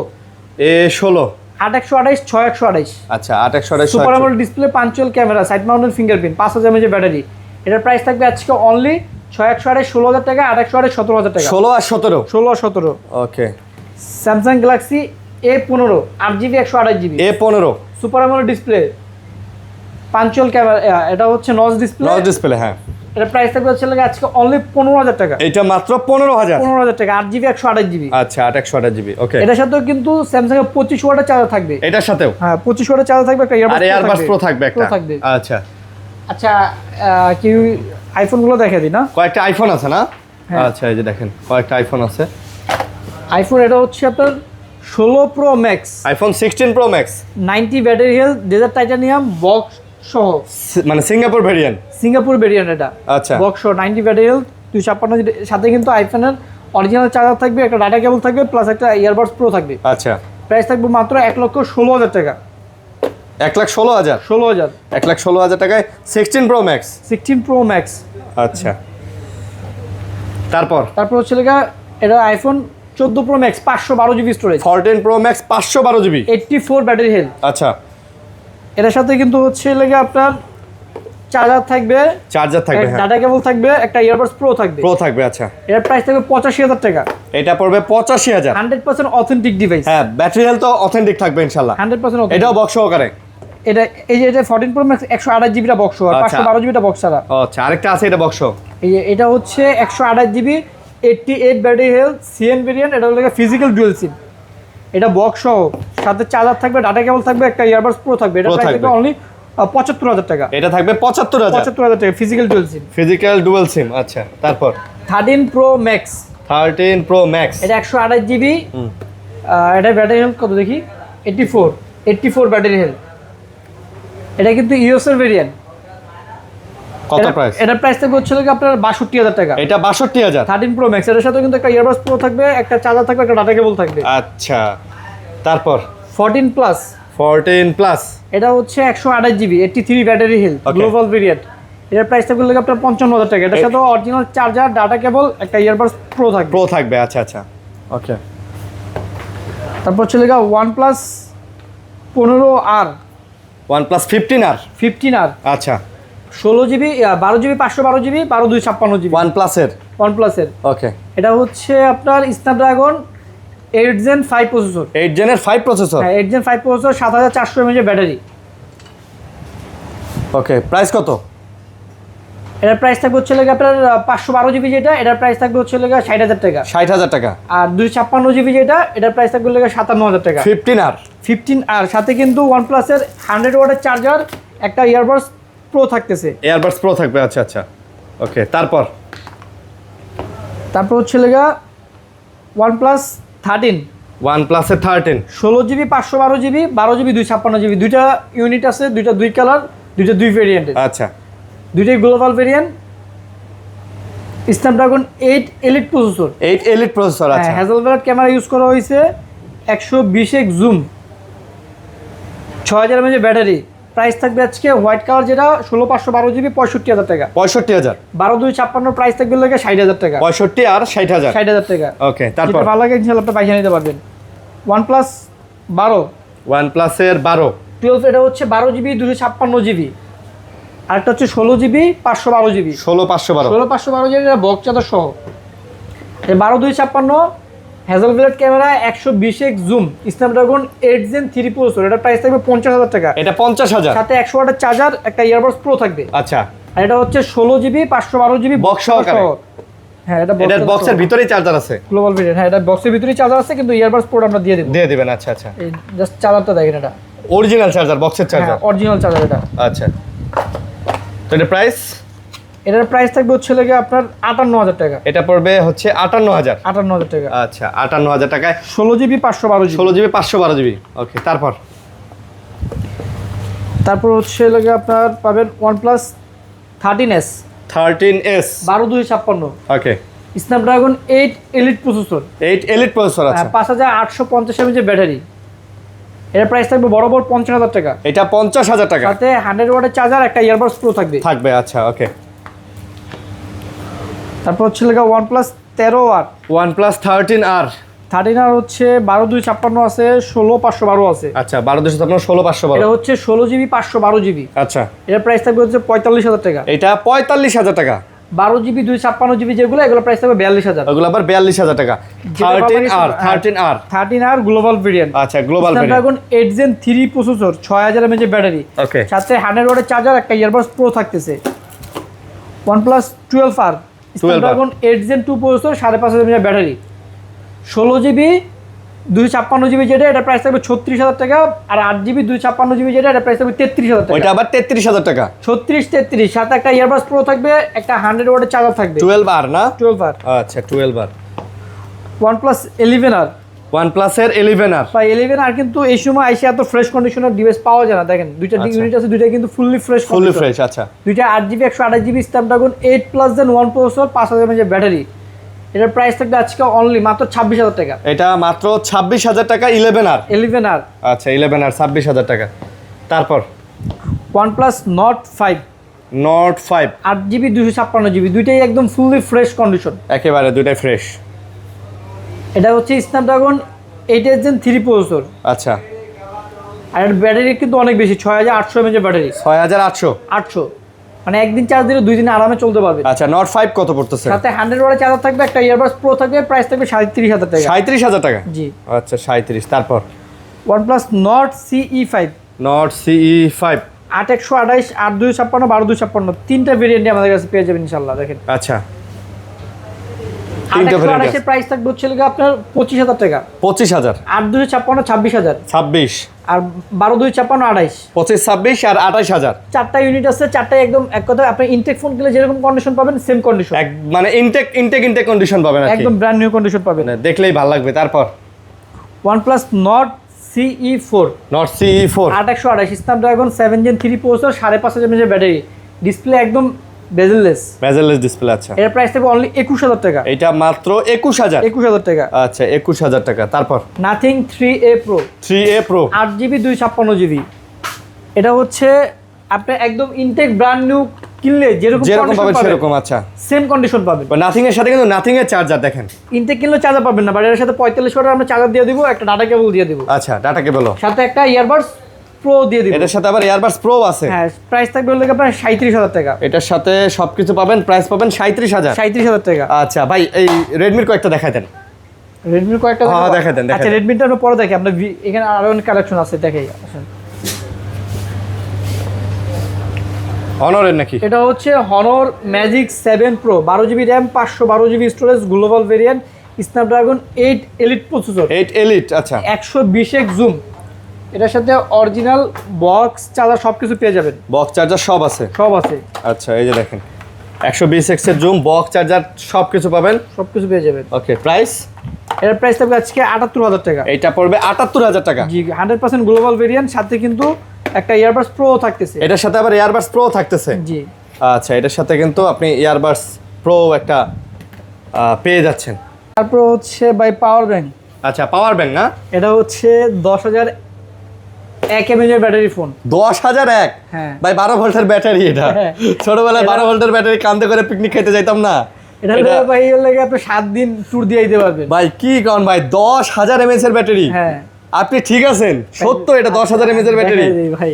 8/128 6/128। আচ্ছা 8/128 সুপার অ্যামোলেড ডিসপ্লে, পাঞ্চুয়াল camera, side mounted fingerprint, 5000 mAh battery. এটার প্রাইস থাকবে আজকে অনলি 6/128 16,000 টাকা, 8/128 17,000 টাকা। 16 আর 17। Okay, Samsung Galaxy A15 8GB 128GB A15 super AMOLED display, পাঞ্চুয়াল ক্যামেরা, এটা হচ্ছে নচ ডিসপ্লে। হ্যাঁ, এটা প্রাইস থাকবে হচ্ছে লাগে আজকে অনলি 15,000 টাকা। এটা মাত্র 15,000 টাকা। 8GB 128GB। আচ্ছা 8/128GB। ওকে, এটার সাথেও কিন্তু স্যামসাং এর 25 ওয়াটের চার্জার থাকবে। এটার সাথেও হ্যাঁ 25 ওয়াটের চার্জার থাকবে, একটা ইয়ারবাডস প্রো থাকবে একটা। আচ্ছা কি আইফোন গুলো দেখে দিই না, কয়েকটা আইফোন আছে না? আচ্ছা এই যে দেখেন কয়েকটা আইফোন আছে। আইফোন এটা হচ্ছে আপনার 16 Pro Max, iPhone 16 Pro Max 90 battery health, desert titanium box সহ, মানে সিঙ্গাপুর ভেরিয়েন্ট এটা। আচ্ছা, বক্স সহ 90 ব্যাটারি হেলথ 256। সাথে কিন্তু আইফোনের অরিজিনাল চার্জার থাকবে, একটা ডাটা কেবল থাকবে, প্লাস একটা ইয়ারবাডস প্রো থাকবে। আচ্ছা প্রাইস থাকবে মাত্র 1,16,000 টাকা। 1,16,000 16,000 1,16,000 টাকায় 16 প্রো ম্যাক্স। 16 Pro max. আচ্ছা, তারপর হচ্ছে লেগা এটা iPhone 14 pro max 512 GB storage, 14 pro max 512 GB, 84 battery health. আচ্ছা, এটার সাথে কিন্তু হচ্ছে লেগা আপনার চার্জার থাকবে, হ্যাঁ, ডাটা কেবল থাকবে, একটা ইয়ারবাডস প্রো থাকবে। আচ্ছা, এর প্রাইস থাকবে 85,000 টাকা। এটা পড়বে 85,000। 100% অথেন্টিক ডিভাইস। হ্যাঁ, ব্যাটারি হেলথ তো অথেন্টিক থাকবে ইনশাআল্লাহ। 100% authentic। এটাও বক্স সহকারে। এটা এই যে এটা 14 প্রো ম্যাক্স 128 জিবিটা বক্স আর আচ্ছা। 512 জিবিটা বক্স ছাড়া। আচ্ছা, আরেকটা আছে এটা বক্স। এই যে এটা হচ্ছে 128 GB 88 battery health CN variant. এটা হলো ফিজিক্যাল ডুয়াল সিম। এটা বক্স সহ সাথে চার্জার থাকবে, ডাটা কেবল থাকবে, একটা ইয়ারবাডস প্রো থাকবে। এটা প্রাইস থাকবে অনলি 75,000 টাকা। এটা থাকবে 75,000 টাকা ফিজিক্যাল ডুয়াল সিম। আচ্ছা, তারপর 13 প্রো ম্যাক্স। 13 প্রো ম্যাক্স, এটা 128 জিবি। এটা ব্যাটারি হেলথ কত দেখি, 84 ব্যাটারি হেলথ। এটা কিন্তু ইউএস এর ভেরিয়েন্ট। কত প্রাইস? এটা প্রাইস থাকবে হচ্ছে আপনার 62,000 টাকা। এটা 62,000। 13 প্রো ম্যাক্স, এর সাথে কিন্তু একটা ইয়ারবাডস প্রো থাকবে, একটা চার্জার থাকবে, একটা ডাটা কেবল থাকবে। আচ্ছা, তারপর 14 প্লাস। এটা হচ্ছে 128 GB 83 battery health global variant. এর প্রাইস থাকবে আপনার 55,000 টাকা। এটার সাথে অরিজিনাল চার্জার, ডাটা কেবল, একটা ইয়ারবাডস প্রো থাকবে। আচ্ছা আচ্ছা, ওকে। তারপর হচ্ছে OnePlus 15R, OnePlus 15R। আচ্ছা 16 GB 12 GB 512 GB 12/256 GB OnePlus এর। ওকে। এটা হচ্ছে আপনার স্ন্যাপড্রাগন 8 Gen 5 প্রসেসর। 8 জেনের 5 প্রসেসর। হ্যাঁ, 8 Gen 5 প্রসেসর, 7400 mAh ব্যাটারি। ওকে, প্রাইস কত? এটার প্রাইস থাকবে হচ্ছে আপনার 512 জিবি যেটা, এটার প্রাইস থাকবে হচ্ছে 60,000 টাকা। 60,000 টাকা। আর 256 জিবি যেটা, এটার প্রাইস থাকবে 57,000 টাকা। 15R সাথে কিন্তু OnePlus এর 100 ওয়াটের চার্জার, একটা ইয়ারবাডস প্রো থাকতেছে। ইয়ারবাডস প্রো থাকবে। আচ্ছা আচ্ছা, ওকে। তারপর হচ্ছে OnePlus 13। OnePlus এর 13 16 জিবি 512 জিবি 12 জিবি 256 জিবি, দুইটা ইউনিট আছে, দুই কালার, দুই ভেরিয়েন্ট। আচ্ছা, দুইটাই global variant. Snapdragon 8 Elite processor. 8 Elite processor. আচ্ছা, হ্যাজেলব্লাড ক্যামেরা ইউজ করা হয়েছে, 120x zoom, 6000 mAh battery. Price থাকবে আজকে হোয়াইট কালার যেটা 16512 জিবি 65,000 টাকা। 65,000। 12/256 প্রাইস থাকবে 60,000 টাকা। 65 আর 60,000। 60,000 টাকা। ওকে, তারপর ভালো লাগে ইনশাআল্লাহ আপনি পয়সা নিতে পারবেন। OnePlus 12। OnePlus এর 12। এটা হচ্ছে 12 জিবি 256 জিবি। আরেকটা হচ্ছে 16 GB 512 GB. 16,512 GB box charger সহ। 12/256 Hasselblad camera, 120x zoom, Snapdragon 8 Gen 3 processor. এটা প্রাইস থাকবে 50,000 টাকা। এটা 50,000। সাথে 100 ওয়াটের চার্জার, একটা ইয়ারবাডস প্রো থাকবে। আচ্ছা, আর এটা হচ্ছে 16 জিবি 512 জিবি বক্স সহকারে। হ্যাঁ, এটা বক্সের ভিতরেই চার্জার আছে, গ্লোবাল ভেরিয়েন্ট। হ্যাঁ, এটা বক্সের ভিতরেই চার্জার আছে, কিন্তু ইয়ারবাডস প্রো আমরা দিয়ে দিবেন। আচ্ছা আচ্ছা, এই জাস্ট চার্জারটা দেখেন, এটা অরিজিনাল চার্জার, বক্সের চার্জার, অরিজিনাল চার্জার এটা। আচ্ছা, তো এটার প্রাইস থাকবে হচ্ছে আপনার 58,000 টাকা। এটা পড়বে হচ্ছে 58,000 টাকা। আচ্ছা, 58,000 টাকায় 16 GB 512 GB. 16 GB 512 GB. Okay, তারপর হচ্ছে আপনার পাবেন OnePlus 13s। 12/256। Okay, Snapdragon 8 Elite processor. 8 Elite processor. আচ্ছা, 5850 mAh ব্যাটারি। এর প্রাইস থাকবে বরাবর 50,000 টাকা। এটা 50,000 টাকা। সাথে 100 ওয়াটের চার্জার, একটা ইয়ারবাডস প্রো থাকবে। আচ্ছা, ওকে। তারপর হচ্ছে OnePlus 13R। OnePlus 13R। 13R হচ্ছে 12/256 আছে, 16/512 আছে। আচ্ছা, 12/256 16/512। এটা হচ্ছে 16 জিবি 512 জিবি। আচ্ছা, এর প্রাইস থাকবে হচ্ছে 45,000 টাকা। এটা 45,000 টাকা। 12 জিবি 256 জিবি যেগুলো, এগুলো প্রাইস থাকবে 42,000। ওগুলো আবার 42,000 টাকা। 13R global variant. আচ্ছা, global variant. Snapdragon 8 Gen 3 processor, 6000 mAh battery. Okay, সাথে 100 ওয়াটের চার্জার, একটা ইয়ারবাডস প্রো থাকতেছে। OnePlus 12R, Snapdragon 8 Gen 2 processor, 5,500 mAh battery. 16 GB 256 GB যেটা, এটা প্রাইস থাকবে 36,000 টাকা। আর 8 জিবি 256 জিবি যেটা, এটা প্রাইস থাকবে 33,000 টাকা। ওইটা আবার 33,000 টাকা। 33 সাথে একটা ইয়ারবাডস প্রো থাকবে, একটা 100 ওয়াটের চার্জার থাকবে। 12R না? 12R। আচ্ছা, 12R। OnePlus 11R। OnePlus এর 11R। 11R কিন্তু এই সময় আইসে এত ফ্রেশ কন্ডিশনের ডিভাইস পাওয়া যায় না। দেখেন, দুইটা ইউনিট আছে, দুইটা কিন্তু ফুললি ফ্রেশ। আচ্ছা, দুইটা 8 GB 128 GB Snapdragon 8+Gen 1 processor, 5,000 mAh battery. এটার প্রাইস থাকবে আজকে অনলি মাত্র 26,000 টাকা। এটা মাত্র 26,000 টাকা। 11R। আচ্ছা, 11R 26,000 টাকা। তারপর OnePlus Nord 5 not 5 8GB 256GB দুইটাই একদম ফুললি ফ্রেশ কন্ডিশন, একেবারে দুইটাই ফ্রেশ। এটা হচ্ছে স্ন্যাপড্রাগন 8 Gen 3 প্রসেসর, আচ্ছা আর এর ব্যাটারি কিন্তু অনেক বেশি, 6800 mAh ব্যাটারি। 6800। 800 মানে একদিন চার্জ দিলে 2 দিন আরামে চলতে পারবে। আচ্ছা নট 5 কত পড়তেছে? সাথে 100 ওয়াটের চার্জার থাকবে, একটা ইয়ারবাডস প্রো থাকবে, প্রাইস থাকবে 37000 টাকা। 37000 টাকা? জি। আচ্ছা 37। তারপর OnePlus Nord CE5 নট সিই 5। 8128 8256 12256 তিনটা ভেরিয়েন্টে আমাদের কাছে পেয়ে যাবেন ইনশাআল্লাহ। দেখেন আচ্ছা তিনটা ভেরিয়েন্ট 8128 এর প্রাইস থাকবে হচ্ছে আপনার 25000 টাকা। 25000 8256 26000 26 আর 12256 28। 25 26 আর 28000। চারটা ইউনিট আছে, চারটাই একদম এক কথায় আপনি ইনটেক ফোন কিনলে যেরকম কন্ডিশন পাবেন সেম কন্ডিশন, এক মানে ইনটেক কন্ডিশন পাবেন আর কি, একদম ব্র্যান্ড নিউ কন্ডিশন পাবেন। মানে দেখলেই ভালো লাগবে। তারপর OnePlus Nord CE4 নট সিই 4। 8128 Snapdragon 7 Gen 3 processor, 5500 mAh battery, display একদম বেজেললেস। Bezel-less display. আচ্ছা এর প্রাইস থাকবে অনলি 21000 টাকা। এটা মাত্র 21000। 21000 টাকা। আচ্ছা 21000 টাকা। তারপর nothing 3A Pro 3A Pro 8GB 256GB, এটা হচ্ছে আপনি একদম ইনটেক ব্র্যান্ড নিউ কিনলে যেরকম যেরকম পাবেন সেরকম। আচ্ছা সেম কন্ডিশন পাবেন। নাথিং এর সাথে কিন্তু নাথিং এর চার্জার দেখেন, ইনটেক কিনলে চার্জার পাবেন না, বাট এর সাথে 45 ওয়াটের আমরা চার্জার দিয়ে দিব, একটা ডাটা কেবল দিয়ে দিব, আচ্ছা ডাটা কেবল, সাথে একটা ইয়ারবাডস প্রো দিয়ে দিব। এটার সাথে আবার ইয়ারবাডস প্রো আছে। হ্যাঁ, প্রাইস থাকবে হলো আপনার 37000 টাকা। এটার সাথে সবকিছু পাবেন, প্রাইস পাবেন 37000। 37000 টাকা। আচ্ছা ভাই এই রেডমির কয়েকটা দেখাই দেন। রেডমির কয়েকটা হ্যাঁ দেখাই দেন। আচ্ছা রেডমিটা আমরা পরে দেখি, আমরা এখানে আরো অনেক কালেকশন আছে দেখাই। আসেন, অনরের নাকি? এটা হচ্ছে Honor Magic 7 Pro 12GB RAM 512GB storage, global variant, Snapdragon 8 Elite processor, 8 elite. আচ্ছা 120x জুম, এটার সাথে অরিজিনাল বক্স চার্জার সবকিছু পেয়ে যাবেন, বক্স চার্জার সব আছে। সব আছে। আচ্ছা এই যে দেখেন 120x এর জুম, বক্স চার্জার সবকিছু পাবেন, সবকিছু পেয়ে যাবেন। Okay price? এর প্রাইস থাকবে আজকে 78000 টাকা। এইটা পড়বে 78000 টাকা। জি 100% গ্লোবাল ভেরিয়েন্ট, সাথে কিন্তু একটা ইয়ারবাডস প্রো থাকতেছে। এটার সাথে আবার ইয়ারবাডস প্রো থাকতেছে। জি আচ্ছা এটার সাথে কিন্তু আপনি ইয়ারবাডস প্রো একটা পেয়ে যাচ্ছেন। তারপর হচ্ছে বাই পাওয়ার ব্যাংক। আচ্ছা পাওয়ার ব্যাংক না? এটা হচ্ছে 10001 mAh ব্যাটারি ফোন। 10001? হ্যাঁ ভাই 12 ভোল্টের ব্যাটারি এটা। হ্যাঁ। ছোটবেলায় 12 ভোল্টের ব্যাটারি কান্দে করে পিকনিক খেতে যাইতাম না। এটা হলো ভাই লাগে আপনি 7 দিন ট্যুর দিয়ে দিতে পারবেন। ভাই কি কোন ভাই 10000 mAh এর ব্যাটারি? হ্যাঁ আপনি ঠিক আছেন, সত্য এটা 10000 mAh এর ব্যাটারি ভাই।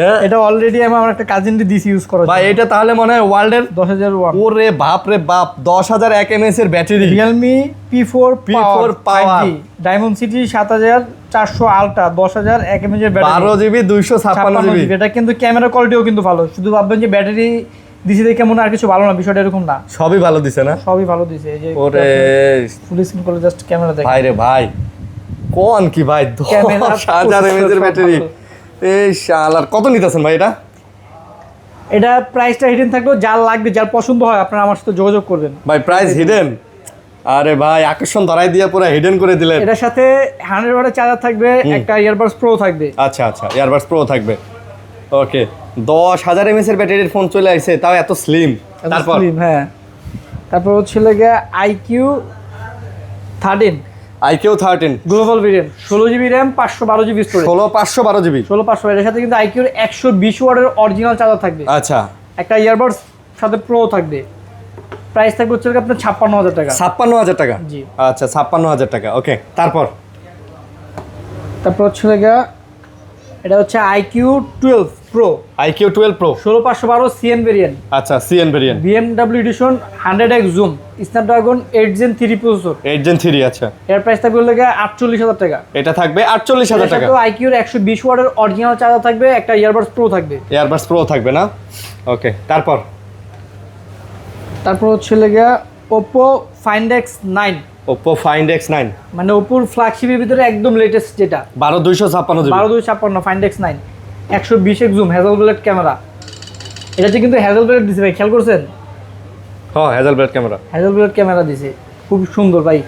হ্যাঁ এটা অলরেডি আমার একটা কাজিন দিছি ইউজ করা। ভাই এটা তাহলে মনে হয় ওয়ার্ল্ডের 10001 ওরে বাপ রে বাপ 10001 mAh এর battery. Realme P4 P4 Power 5G Diamond City 7400 ultra 10001 mAh এর ব্যাটারি, 12GB 256GB। এটা কিন্তু ক্যামেরা কোয়ালিটিও কিন্তু ভালো, শুধু ভাববেন যে ব্যাটারি দিছি দেখে মনে আর কিছু ভালো না, বিষয়টা এরকম না, সবই ভালো দিছে না? সবই ভালো দিছে। এই যে ওরে ফুল স্ক্রিন করে জাস্ট ক্যামেরা দেখেন ভাই রে ভাই কোন কি ভাই ক্যামেরা 10000 mAh এর ব্যাটারি। এই শালার কত নিতেছেন ভাই এটা? এটা প্রাইসটা হিডেন থাকলেও যার লাগবে যার পছন্দ হয় আপনারা আমার সাথে যোগাযোগ করবেন। ভাই প্রাইস হিডেন? আরে ভাই আকর্ষণ ধরাই দিয়ে পুরো হিডেন করে দিলেন। এটার সাথে 100 ওয়াটের চার্জার থাকবে, একটা ইয়ারবাডস প্রো থাকবে। আচ্ছা আচ্ছা ইয়ারবাডস প্রো থাকবে। ওকে 10000 mAh এর ব্যাটারির ফোন চলে আসছে, তাও এত স্লিম। তারপর হ্যাঁ তারপর হচ্ছে লাগে IQ 13 global variant, 16GB RAM 512GB storage, 16512GB 16500। এর সাথে কিন্তু IQ 120 ওয়াটের অরিজিনাল চার্জার থাকবে, আচ্ছা একটা ইয়ারবাডস সাথে প্রো থাকবে। প্রাইস থাকবে হচ্ছে আপনার 56000 টাকা। 56000 টাকা? জি আচ্ছা 56000 টাকা। ওকে তারপর হচ্ছে লাগা এটা হচ্ছে IQ 12 Pro IQ 12 Pro 16512 CN variant, আচ্ছা CN variant, BMW edition 100x zoom, Snapdragon 8 Gen 3 processor, 8 Gen 3। আচ্ছা এর প্রাইস থাকবে লাগা 48000 টাকা। এটা থাকবে 48000 টাকা। তো IQ 120 ওয়াটের অরিজিনাল চার্জার থাকবে, একটা ইয়ারবাডস প্রো থাকবে, ইয়ারবাডস প্রো থাকবে না? ওকে তারপর হচ্ছে লাগা Oppo Find X9, Oppo Find X9 মানে ওপোর ফ্ল্যাগশিপের ভিতরে একদম লেটেস্ট যেটা 12256GB 12256 Find X9 120x zoom, hazel blade camera. এটাতে কিন্তু হ্যাজেল ব্লেড দিছে ভাই, খেয়াল করছেন? হ্যাঁ hazel blade camera, hazel blade camera দিছে, খুব সুন্দর ভাই।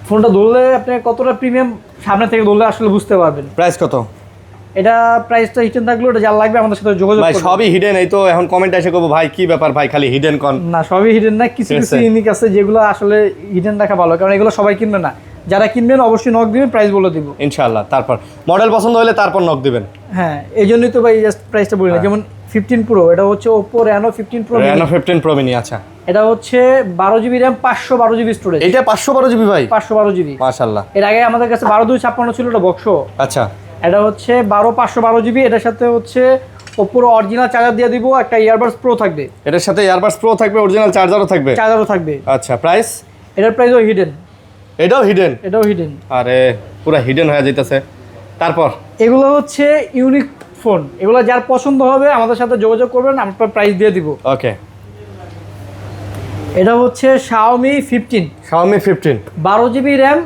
ফোনটা ধরলে আপনি কতটা প্রিমিয়াম সামনে থেকে ধরলে আসলে বুঝতে পারবেন। প্রাইস কত? এটা প্রাইসটা হিডেন থাকলো, এটা যা লাগবে আমাদের সাথে যোগাযোগ ভাই করবেন। সবই হিডেন, এই তো এখন কমেন্ট এসে করবো ভাই কি ব্যাপার ভাই খালি হিডেন কোন? না সবই হিডেন না, কিছু কিছু ইউনিক আছে যেগুলো আসলে হিডেন রাখা ভালো, কারণ এগুলো সবাই কিনবে না। যারা কিনবেন অবশ্যই নক দিবেন, প্রাইস বলে দিব ইনশাআল্লাহ। তারপর মডেল পছন্দ হলে তারপর নক দিবেন। হ্যাঁ, এই জন্যই তো ভাই জাস্ট প্রাইসটা বলি না। যেমন 15 প্রো, এটা হচ্ছে Oppo Reno 15 Pro Reno 15 Pro mini। আচ্ছা, এটা হচ্ছে 12GB RAM 512GB স্টোরেজ। এটা 512GB ভাই? 512GB মাশাআল্লাহ। এর আগে আমাদের কাছে 12256 ছিল, এটা বক্স। আচ্ছা, এটা হচ্ছে 512GB। এটার সাথে হচ্ছে ওপোর অরিজিনাল চার্জার দিয়ে দিব, একটা ইয়ারবাডস প্রো থাকবে। এটার সাথে ইয়ারবাডস প্রো থাকবে, অরিজিনাল চার্জারও থাকবে। চার্জারও থাকবে। আচ্ছা, প্রাইস? এটার প্রাইসও হিডেন। এটাও হিডেন? এটাও হিডেন। আরে পুরো হিডেন হয়ে যাইতেছে। তারপর এগুলো হচ্ছে ইউনিক ফোন, এগুলো যার পছন্দ হবে আমাদের সাথে যোগাযোগ করবেন, আমরা প্রাইস দিয়ে দিব। ওকে। এটা হচ্ছে Xiaomi 15। Xiaomi 15 12GB RAM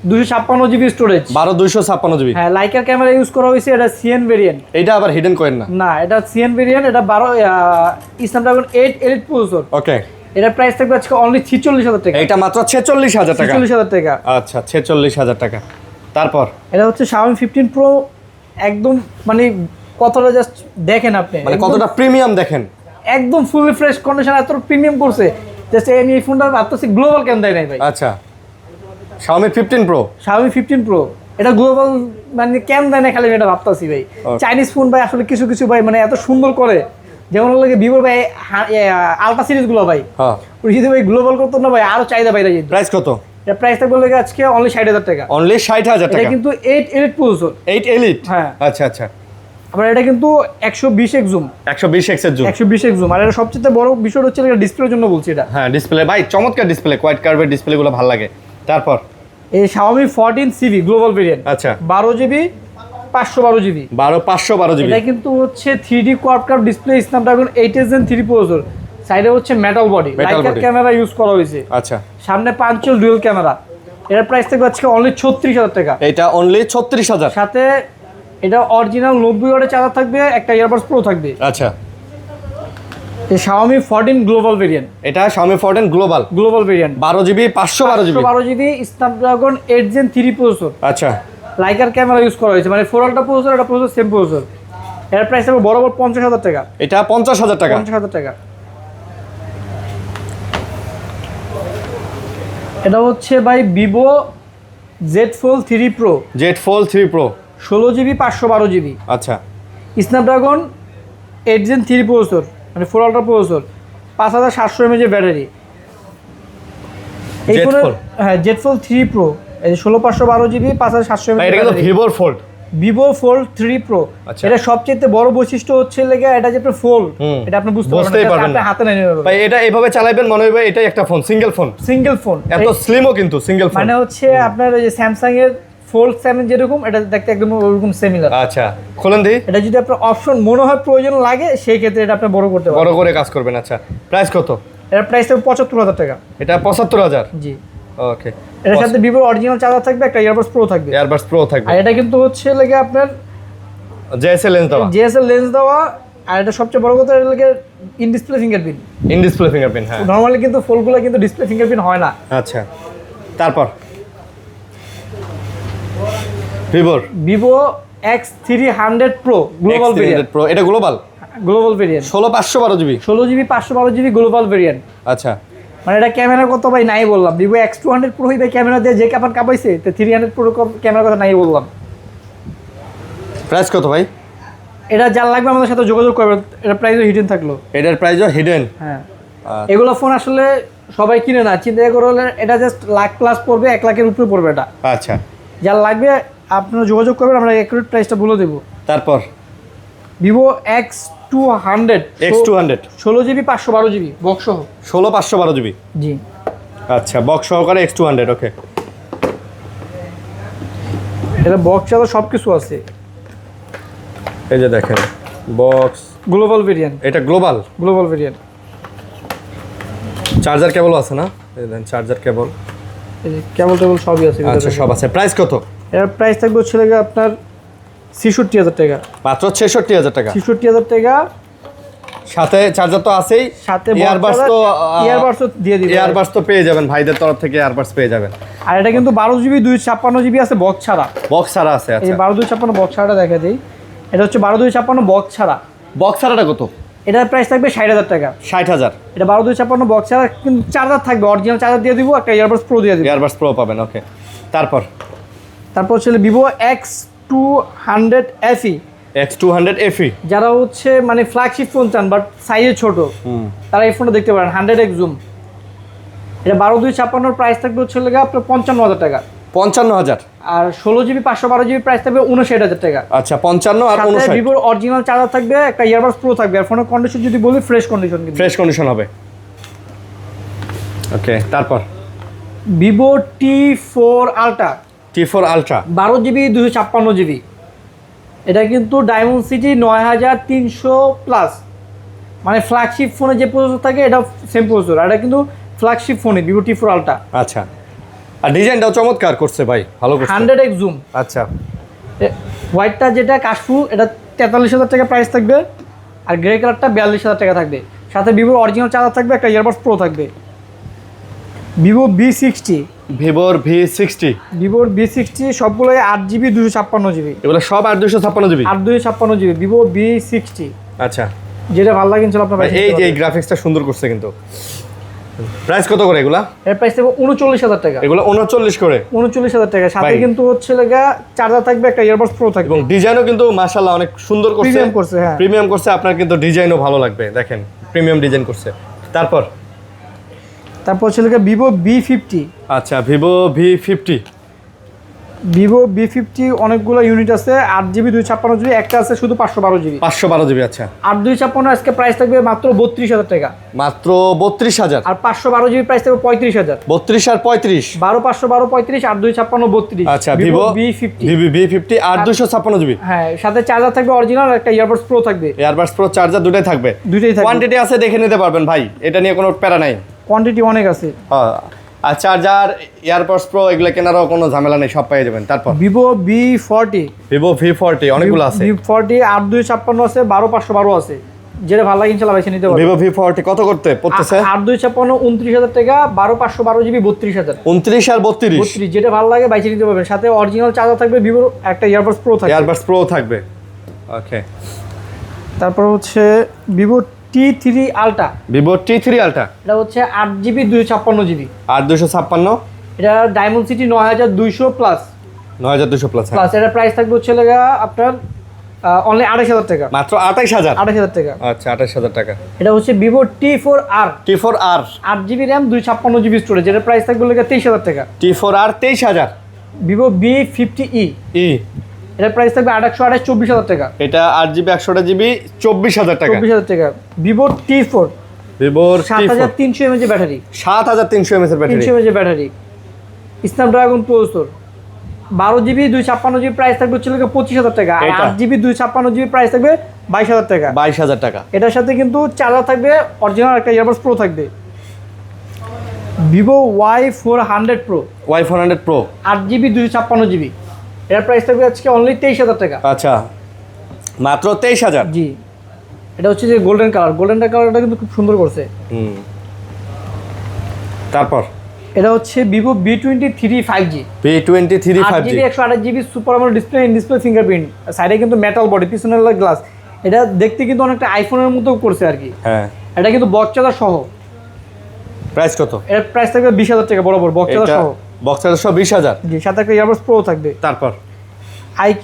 256GB storage. 256GB। হ্যাঁ, লাইকার ক্যামেরা ইউজ করা হয়েছে। এটা সিএন ভেরিয়েন্ট। এটা আবার হিডেন করেন না? না, এটা সিএন ভেরিয়েন্ট। এটা 12 স্ন্যাপড্রাগন 8 এলিট প্রসেসর। ওকে। এটার প্রাইস থাকবে আজকে অনলি 46000 টাকা। এটা মাত্র 46000 টাকা? 46000 টাকা। আচ্ছা, 46000 টাকা। তারপর এটা হচ্ছে Xiaomi 15 Pro। একদম মানে কতটা জাস্ট দেখেন আপনি, মানে কতটা প্রিমিয়াম দেখেন, একদম ফুল ফ্রেশ কন্ডিশন, এত প্রিমিয়াম করছে। জাস্ট আমি এই ফোনটা ভাবতেছি গ্লোবাল কেন দেয় নাই ভাই। আচ্ছা, Xiaomi 15 Pro। Xiaomi 15 Pro এটা গ্লোবাল মানে কেন দেয় না, খালি এটা ভাবতেছি ভাই। চাইনিজ ফোন ভাই আসলে কিছু কিছু ভাই মানে এত সুন্দর করে, যেমন লাগে ভিভোর ভাই আলট্রা সিরিজ গুলো ভাই, হ্যাঁ, ওই যদি ভাই গ্লোবাল করতো না ভাই আরো চাহিদা বাইরে যেত। প্রাইস কত? এটা প্রাইস থাকবে লাগে আজকে অনলি 60000 টাকা। অনলি 60000 টাকা? এটা কিন্তু 8 এলিট প্রসেসর। 8 এলিট? হ্যাঁ। আচ্ছা আচ্ছা। আবার এটা কিন্তু 120x জুম। 120x এর জুম? 120x zoom. আর এটা সবচেয়ে বড় বিষয় হচ্ছে এটা ডিসপ্লের জন্য বলছি এটা। হ্যাঁ, ডিসপ্লে ভাই চমৎকার ডিসপ্লে, কোয়াড কার্ভের ডিসপ্লে গুলো ভালো লাগে। তারপর এই Xiaomi 14CV গ্লোবাল ভেরিয়েন্ট। আচ্ছা, 12GB 512GB। 512GB। এটা কিন্তু হচ্ছে 3D quad curve display, Snapdragon 8 Gen 3 processor. সাইডে হচ্ছে metal body, liker camera use করা হয়েছে। আচ্ছা, সামনে পাঁচল ডুয়াল ক্যামেরা। এর প্রাইস থাকবে আজকে অনলি 36000 টাকা। এটা অনলি 36000? সাথে এটা অরিজিনাল 90 ওয়াটের চার্জার থাকবে, একটা ইয়ারবাডস প্রো থাকবে। আচ্ছা, এই Xiaomi 14 গ্লোবাল ভেরিয়েন্ট। এটা Xiaomi 14 global variant. 12GB 512GB। 512GB Snapdragon 8 Gen 3 processor. আচ্ছা, লাইকার ক্যামেরা ইউজ করা হয়েছে, মানে 4 আলট্রা প্রসেসর, এটা প্রসেসর সেম প্রসেসর। এর প্রাইস থাকবে বরাবর 50000 টাকা। এটা 50000 টাকা? 50000 টাকা। এটা হচ্ছে ভাই Vivo Z Fold 3 Pro। Z Fold 3 Pro 16GB 512GB। আচ্ছা, স্ন্যাপড্রাগন 8 Gen 3 প্রসেসর, মানে 4 আলট্রা প্রসেসর, 5700 mAh এর ব্যাটারি। এই ফোনের হ্যাঁ Z Fold 3 Pro, এই 16512GB 5700 mAh। এটা কিন্তু Vivo Fold। Vivo Fold 3 Pro। আচ্ছা, এটা সবচেয়ে বড় বৈশিষ্ট্য হচ্ছে লাগা এটা যে আপনার ফোল্ড, এটা আপনি বুঝতে পারবেন না, হাতে নিয়ে নেবেন ভাই। এটা এইভাবে চালাবেন মনে হবে এটাই একটা ফোন, সিঙ্গেল ফোন। এত স্লিমও কিন্তু সিঙ্গেল ফোন। মানে হচ্ছে আপনার ওই যে স্যামসাং এর Fold 7 যেরকম, এটা দেখতে একদম ওরকম সিমিলার। আচ্ছা, খোলেন দিই। এটা যদি আপনার অপশন মনে হয় প্রয়োজন লাগে, সেই ক্ষেত্রে এটা আপনি বড় করতে পারবেন, বড় করে কাজ করবেন। আচ্ছা, প্রাইস কত? এর প্রাইস হবে 75000 টাকা। এটা 75000? জি। ওকে। এর সাথে ভিভোর অরিজিনাল চার্জার থাকবে, একটা ইয়ারবাডস প্রো থাকবে। ইয়ারবাডস প্রো থাকবে। আর এটা কিন্তু হচ্ছে লাগে আপনার JSL লেন্স দেওয়া? JSL লেন্স দেওয়া। আর এটা সবচেয়ে বড় কথা, এটা লাগে ইন ডিসপ্লে ফিঙ্গারপ্রিন্ট। হ্যাঁ। নরমালি কিন্তু ফোনগুলো কিন্তু ডিসপ্লে ফিঙ্গারপ্রিন্ট হয় না। আচ্ছা, তারপর Vivo X300 Pro global variant. Pro এটা global variant. 16512GB? 16GB 512GB global variant. আচ্ছা, মানে এটা ক্যামেরা কত ভাই নাই বললাম। Vivo X200 Pro ভাই ক্যামেরা দিয়ে যে কাপান কাপাইছে, তো 300 Pro ক্যামেরার কথা নাই বললাম। প্রাইস কত ভাই? এটা যার লাগবে আমাদের সাথে যোগাযোগ করবেন। এটা প্রাইসও হিডেন থাকলো। এটার প্রাইসও হিডেন? হ্যাঁ। এগুলো ফোন আসলে সবাই কিনে না, চিন্তা করলে এটা জাস্ট লাখ প্লাস পড়বে, 1 লাখের উপরে পড়বে এটা। আচ্ছা, যার লাগবে আপনারা যোগাযোগ করবেন, আমরা অ্যাকুরেট প্রাইসটা বলে দেবো। তারপর Vivo X200 16GB 512GB box সহ। 16512GB? জি। আচ্ছা, বক্স সহকারে X200। ওকে। এটা বক্স ছাড়া সব কিছু আছে। এই যে দেখেন বক্স, গ্লোবাল ভেরিয়েন্ট। এটা গ্লোবাল ভেরিয়েন্ট। চার্জার কেবল আছে না? এই দেন চার্জার কেবল, এই যে কেবল টেবল সবই আছে। আচ্ছা, সব আছে। প্রাইস কত? এর প্রাইস থাকবে হচ্ছে আপনার 66000 টাকা। মাত্র 66000 টাকা? 66000 টাকা। সাথে চার্জার তো আছেই, সাথে ইয়ারবাডস তো দিয়ে দিবেন। ইয়ারবাডস তো পেয়ে যাবেন, ভাইদের তরফ থেকে ইয়ারবাডস পেয়ে যাবেন। আর এটা কিন্তু 12GB 256GB আছে বক্স ছাড়া। বক্স ছাড়া আছে? এই আচ্ছা, 12 256 বক্স ছাড়াটা দেখা দেই। এটা হচ্ছে 12 256 বক্স ছাড়া। বক্স ছাড়াটা কত? এটার প্রাইস থাকবে 60,000 টাকা। 60,000। এটা 12/256 বক্স ছাড়া কিন্তু চার্জার থাকবে, অরিজিনাল চার্জার দিয়ে দিব, একটা ইয়ারবাডস প্রো দিয়ে দিব। ইয়ারবাডস প্রো পাবেন, ওকে। তারপর হচ্ছে Vivo X200 FE। X200 FE যারা হচ্ছে মানে ফ্ল্যাগশিপ ফোন চান বাট সাইজে ছোট, তারা এই ফোনটা দেখতে পারেন। 100x জুম, এটা 12/256 প্রাইস থাকবে হচ্ছে আপনার 55,000 টাকা। 55,000। আর 16GB 512GB প্রাইস থাকবে 59,000 টাকা। আচ্ছা, 55 আর 59। ভিভোর অরিজিনাল চার্জার থাকবে, একটা ইয়ারবাডস প্রো থাকবে। আর ফোনের কন্ডিশন যদি বলি ফ্রেশ কন্ডিশন, কিন্তু ফ্রেশ কন্ডিশন হবে, ওকে। তারপর Vivo T4 ultra. T4 ultra 12GB 256GB, এটা কিন্তু ডায়মন্ড সিটি 9300 প্লাস, মানে ফ্ল্যাগশিপ ফোনে যে প্রসেসর থাকে এটা সেম প্রসেসর। আর এটা কিন্তু ফ্ল্যাগশিপ ফোনে ভিভো T4 আলট্রা। আচ্ছা, আর ডিজাইনটাও চমৎকার করছে ভাই, ভালো করছে। 100x জুম, আচ্ছা। হোয়াইটটা যেটা কাশফুল, এটা 43,000 টাকা প্রাইস থাকবে। আর গ্রে কালারটা 42,000 টাকা থাকবে। সাথে ভিভোর অরিজিনাল চার্জার থাকবে, একটা ইয়ারবাডস প্রো থাকবে। ভিভো V60, ভিভোর V60, ভিভোর V60 সবগুলোই 8GB 256GB, এগুলো সব 8/256GB। 8/256GB Vivo V60। আচ্ছা, যেটা ভালো লাগে ইনশাআল্লাহ আপনার এই যে এই গ্রাফিক্সটা সুন্দর করছে কিন্তু। প্রাইস কত করে এগুলা? এর প্রাইস থাকবে 39,000 টাকা। এগুলো 39 করে, 39,000 টাকা। সাথে ভাই। কিন্তু হচ্ছে চার্জার থাকবে, একটা ইয়ারবাডস প্রো থাকবে। এবং ডিজাইনও কিন্তু মাশাআল্লাহ অনেক সুন্দর করছে, প্রিমিয়াম করছে। হ্যাঁ, প্রিমিয়াম করছে। আপনার কিন্তু ডিজাইনও ভালো লাগবে, দেখেন প্রিমিয়াম ডিজাইন করছে। তারপর হচ্ছে ভিভো V50। আচ্ছা, ভিভো V50। ভিভো V50 অনেকগুলো ইউনিট আছে, 8GB 256GB, একটা আছে শুধু 512GB। 512GB। আচ্ছা, 8/256 আজকে প্রাইস থাকবে মাত্র 32,000 টাকা। মাত্র 32,000। আর 512GB প্রাইস থাকবে 35,000। 32 আর 35, 12/512 35, 8/256 32। আচ্ছা, ভিভো V50 8/256GB। হ্যাঁ, সাথে চার্জার থাকবে অরিজিনাল, একটা ইয়ারবাডস প্রো থাকবে। এয়ারবাডস প্রো চার্জার দুটাই থাকবে। কোয়ান্টিটি আছে, দেখে নিতে পারবেন ভাই, এটা নিয়ে কোনো প্যারা নাই। কোয়ান্টিটি অনেক আছে। আর চার্জার, এয়ারবাডস প্রো এগুলো কেনারও কোনো ঝামেলা নেই, সব পেয়ে যাবেন। তারপর ভিভো V40, ভিভো V40 অনেকগুলো আছে। V40 8/256 আছে, 12/512 আছে। যেটা ভালো লাগে ইনশাআল্লাহ বেছে নিতে পারবেন। ভিভো V40 কত করতে পড়তেছে? 8/256 29,000 টাকা, 12/512GB 32,000। 29 আর 32, যেটা ভালো লাগে বেছে নিতে পারবেন। সাথে অরিজিনাল চার্জার থাকবে, ভিভোর একটা ইয়ারবাডস প্রো থাকবে। এয়ারবাডস প্রো থাকবে, ওকে। তারপর হচ্ছে Vivo T3 ultra. Vivo T3 ultra, এটা হচ্ছে 8GB 256GB, 8/256, এটা diamond city 9200 plus. 9200 plus. Plus এটা প্রাইস থাকবে হচ্ছে আপনার অনলি 28,000 টাকা। মাত্র 28,000। 28,000 টাকা। আচ্ছা, 28,000 টাকা। এটা হচ্ছে Vivo T4R, T4R 8GB RAM 256GB storage, যেটা প্রাইস থাকবে 23,000 টাকা। T4R 23,000। ভিভো V50e, ই এটার প্রাইস থাকবে 828 24,000 টাকা। এটা 8GB 128GB 24,000 টাকা। 24,000 টাকা। ভিভো T4, ভিভোর 7300 mAh battery, 7300 mAh battery, 300 mAh battery, Snapdragon processor, 12GB 256GB price থাকবে হচ্ছে 25,000 টাকা। আর 8GB 256GB প্রাইস থাকবে 22,000 টাকা। 22,000 টাকা। এটার সাথে কিন্তু চার্জার থাকবে অরিজিনাল, একটা ইয়ারবাডস প্রো থাকবে। Vivo Y400 Pro, Y400 Pro 8GB 256GB, এটার প্রাইস থাকবে আজকে অনলি 23,000 টাকা। আচ্ছা, মাত্র 23,000। জি, এটা হচ্ছে যে গোল্ডেন কালারটা কিন্তু খুব সুন্দর করছে। তারপর এটা হচ্ছে Vivo V23 5G, V23 5G 8GB 128GB super AMOLED display, in display fingerprint, সাইডে কিন্তু মেটাল বডি, পিছনের গ্লাস। এটা দেখতে কিন্তু অনেকটা আইফোনের মতো করছে আর কি। হ্যাঁ, এটা কিন্তু বক্স চার্জার সহ। প্রাইস কত? এর প্রাইস থাকবে 20,000 টাকা বরাবর, বক্স চার্জার সহ। বক্স চার্জার সহ 20,000। জি, সাথে একটা ইয়ারবাডস প্রো থাকবে। তারপর IQ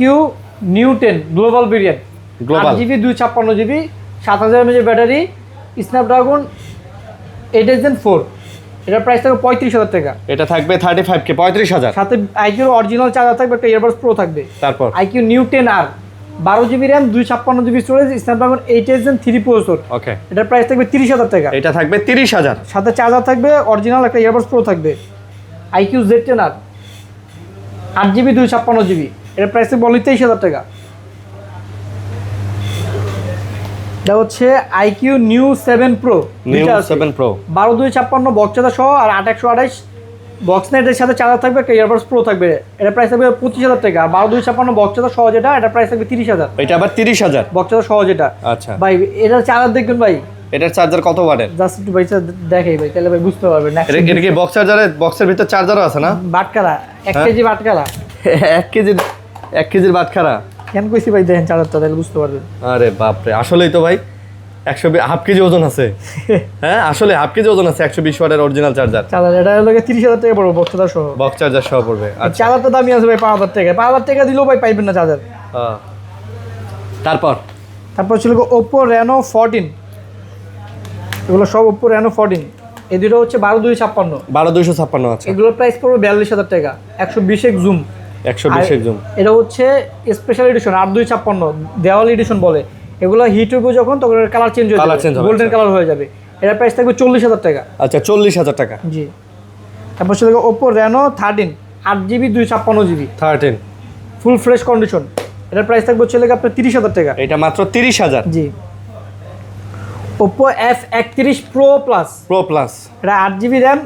Neo 10 global variant, 8GB 256GB, 7000 mAh battery, Snapdragon 8 Gen 4, এটার প্রাইস থাকবে 35,000 টাকা। এটা থাকবে 35K 35,000। সাথে IQ অরিজিনাল চার্জার থাকবে, একটা ইয়ারবাডস প্রো থাকবে। তারপর IQ Neo 10R, 12GB RAM 256GB storage, Snapdragon 8 Gen 3 processor, okay. এটার প্রাইস থাকবে 30,000 টাকা। এটা থাকবে 30,000। সাথে চার্জার থাকবে অরিজিনাল, একটা ইয়ারবাডস প্রো থাকবে। IQ Z10R, 8GB 256GB, এটার প্রাইস থাকবে অনলি 23,000 টাকা। এটা হচ্ছে IQ Neo 7 Pro, Neo 7 Pro 12/256 box charger সহ, আর 8/128 বক্স নেটের সাথে চার্জার থাকবে, একটা ইয়ারবাডস প্রো থাকবে। এটা প্রাইস থাকবে 25,000 টাকা। আর 12/256 বক্স চার্জার সহ যেটা, এটা প্রাইস থাকবে 30,000। এটা আবার 30,000 বক্স চার্জার সহ যেটা। আচ্ছা ভাই এটা চার্জার দেখবেন ভাই, এটার চার্জার কত ওয়াটের? জাস্ট একটু ভাই দেখাই ভাই, তাহলে ভাই বুঝতে পারবেন। এটা কি বক্স চার্জারে, বক্সের ভিতর চার্জারও আছে না? বাটকারা 1 কেজি বাটকারা, 1 কেজির বাটখারা কেন কইছি ভাই, দেখেন চার্জারটা, তাহলে বুঝতে পারবেন। আরে বাপরে, আসলেই তো ভাই হাফ কেজি ওজন আছে। হ্যাঁ আসলে হাফ কেজি ওজন আছে 120 ওয়াটের অরিজিনাল চার্জার। চার্জার এটা হলো 30,000 টাকা পড়বে বক্স চার্জার সহ। বক্স চার্জার সহ পড়বে। আচ্ছা চার্জারটা দামি আছে ভাই 5,000 টাকা, 5,000 টাকা দিলেও ভাই পাইবেন না চার্জার। তারপর ছিল Oppo Reno 14, এগুলো সব Oppo Reno 14, এই দুটো হচ্ছে 12,256। 12,256 আছে। এগুলোর প্রাইস পড়বে 42,000 টাকা, 120x জুম। 120x zoom. এটা হচ্ছে স্পেশাল এডিশন 8,256 দেওয়াল এডিশন বলে। এগুলো হিট হবে যখন তখন কালার চেঞ্জ হয়ে যাবে, গোল্ডেন কালার হয়ে যাবে। এটার প্রাইস থাকবে 40,000 টাকা। আচ্ছা 40,000 টাকা। জি। তারপর ছিল Oppo Reno 13 8GB 256GB 13 full fresh condition. এটার প্রাইস থাকবে হচ্ছে আপনার 30,000 টাকা। এটা মাত্র 30,000। জি। Oppo F31 Pro Plus, এটা 8GB র্যাম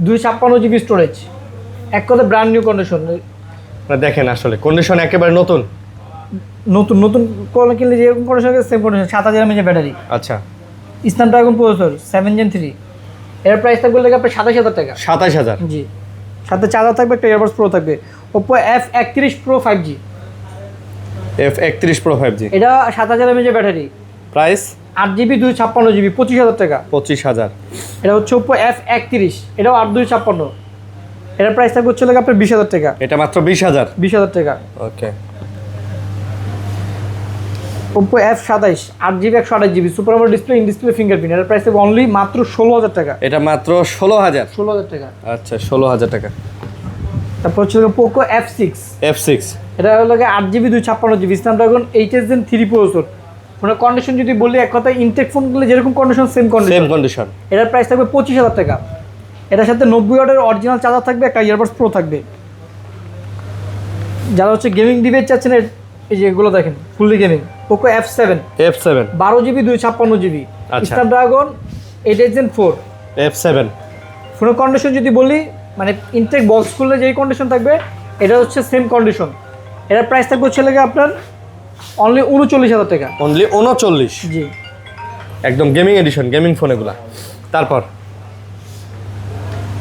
256GB স্টোরেজ, এক কথা ব্র্যান্ড নিউ কন্ডিশন। দেখেন আসলে কন্ডিশন একেবারে নতুন নতুন কোন কিনলে যেরকম condition same condition. 7000 mAh battery. আচ্ছা স্ন্যাপড্রাগন প্রসেসর 7 Gen 3। এর প্রাইস থাকবে আপনার 27,000 টাকা। 27,000। জি। সাথে চার্জার থাকবে, একটা ইয়ারবাডস প্রো থাকবে। Oppo F31 Pro 5G, F31 Pro 5G, এটা 7000 mAh battery, price 8GB 256GB 25,000 টাকা। 25,000। এটা হচ্ছে Oppo F31, এটাও 8,256, এটার প্রাইস থাকবে হচ্ছে আপনার 20,000 টাকা। এটা মাত্র 20,000 টাকা। ওকে। Oppo F27 8GB 128GB super AMOLED display, in display fingerprint, এটার প্রাইস থাকবে অনলি মাত্র 16,000 টাকা। এটা মাত্র 16,000 টাকা। আচ্ছা 16,000 টাকা। তারপর হচ্ছে Poco F6, এটা হলো 8GB 256GB Snapdragon 8 Gen 3 processor. মানে কন্ডিশন যদি বলি এক কথা ইনটেক ফোনগুলো যেরকম কন্ডিশন সেম কন্ডিশন। এটার প্রাইস থাকবে 25,000 টাকা। এটার সাথে 90 ওয়াটের অরিজিনাল চার্জার থাকবে, একটা ইয়ারবাডস প্রো থাকবে। যারা হচ্ছে গেমিং ডিভাইস চাচ্ছেন, এই যে এগুলো দেখেন fully gaming. Poco F7 12GB 256GB Snapdragon 8 Gen 4 F7। ফোনের কন্ডিশন যদি বলি মানে ইনটেক বক্স খুললে যেই কন্ডিশন থাকবে এটা হচ্ছে সেম কন্ডিশন। এটার প্রাইস থাকবে হচ্ছে আপনার অনলি 39,000 টাকা। অনলি 39। জি। একদম গেমিং এডিশন, গেমিং ফোন এগুলা। তারপর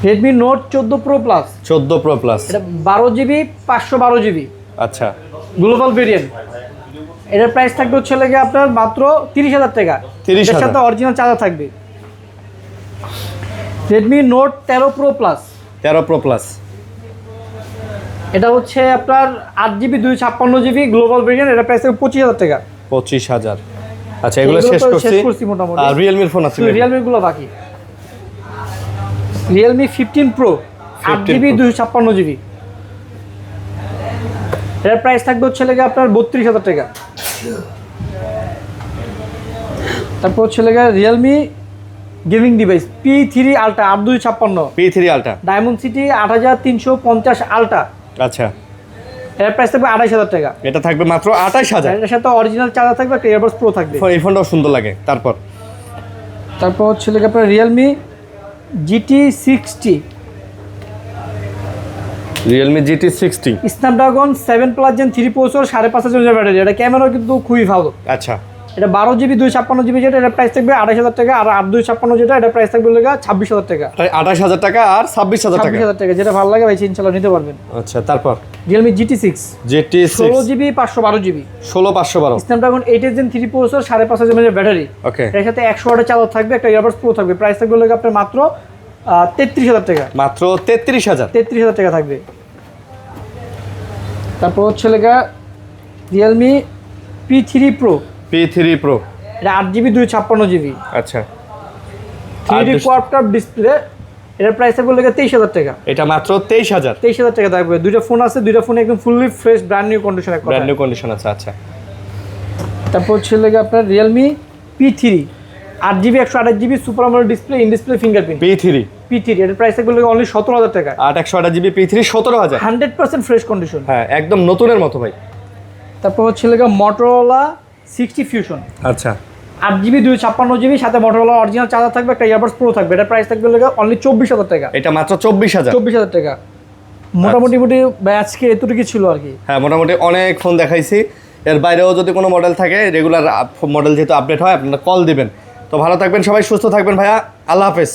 Redmi Note 14 Pro Plus, 14 Pro Plus, এটা 12GB 512GB আচ্ছা গ্লোবাল ভেরিয়েন্ট। এটার প্রাইস থাকবে হচ্ছে আপনার মাত্র 30,000 টাকা। 30,000 এর সাথে অরিজিনাল চার্জার থাকবে। Redmi Note 13 Pro Plus, 13 Pro Plus, এটা হচ্ছে আপনার 8GB 256GB গ্লোবাল ভেরিয়েন্ট, এটার প্রাইস থাকবে 25,000 টাকা। 25,000। আচ্ছা এগুলো শেষ করছি মোটামুটি। আর Realme ফোন আছে, Realme গুলো বাকি। Realme 15 Pro 8GB 256GB, এটার প্রাইস থাকবে হচ্ছে আপনার 32,000 টাকা। তারপর হচ্ছে Realme gaming device P3 Ultra 8256, P3 Ultra diamond city 8350 ultra. আচ্ছা এর প্রাইস থাকবে 28,000 টাকা। এটা থাকবে মাত্র 28,000। এর সাথে অরিজিনাল চার্জার থাকবে, একটা ইয়ারবাডস প্রো থাকবে। এই ফোনটাও সুন্দর লাগে। তারপর হচ্ছে আপনার Realme GT60, Realme GT60 Snapdragon 7 Plus Gen 3 processor, 5.5 mAh battery. এটা ক্যামেরা কিন্তু খুবই ভালো। আচ্ছা এটা 12GB 256GB যেটা, এটার প্রাইস থাকবে 28,000 টাকা। আর 8,256 যেটা, এটার প্রাইস থাকবে 26,000 টাকা। 28,000 টাকা আর 26,000 টাকা। 26,000 টাকা, যেটা ভালো লাগে ভাই ইনশাআল্লাহ নিতে পারবেন। আচ্ছা তারপর Realme GT6 16GB 512GB 16/512 Snapdragon 8 Gen 3 processor, 5.5 mAh battery. Okay. এর সাথে 100 ওয়াটের চার্জার থাকবে, একটা ইয়ারবাডস প্রো থাকবে। প্রাইস থাকবে আপনার মাত্র 33,000 টাকা। মাত্র 33,000। 33,000 টাকা থাকবে। তারপর হচ্ছে Realme P3 Pro, P3 Pro, এটা 8GB 256GB আচ্ছা 3D কোয়াড কার্ভ ডিসপ্লে। এটার প্রাইস থাকবে 23,000 টাকা। এটা মাত্র 23,000। 23,000 টাকা থাকবে। দুইটা ফোন আছে, দুইটা ফোন একদম fully fresh brand new condition. Brand new condition আছে। আচ্ছা তারপর হচ্ছে আপনার Realme P3 8GB 128GB super AMOLED display, in display fingerprint. P3 এটার প্রাইস থাকবে অনলি 17,000 টাকা। 128GB P3 17,000, 100% fresh condition. হ্যাঁ একদম নতুনের মতো ভাই। তারপর হচ্ছে Motorola 60 Fusion, আচ্ছা 8GB 256GB সাথে Motorola অরিজিনাল চার্জার থাকবে, একটা ইয়ারবাডস প্রো থাকবে। এটার প্রাইস থাকবে অনলি 24,000 টাকা। এটা মাত্র 24,000। 24,000 টাকা। মোটামুটি আজকে এতটুকু ছিল আর কি। হ্যাঁ মোটামুটি অনেক ফোন দেখাইছি। এর বাইরেও যদি কোনো মডেল থাকে, রেগুলার মডেল যেহেতু আপডেট হয়, আপনারা কল দিবেন। তো ভালো থাকবেন সবাই, সুস্থ থাকবেন ভাইয়া, আল্লাহ হাফেজ।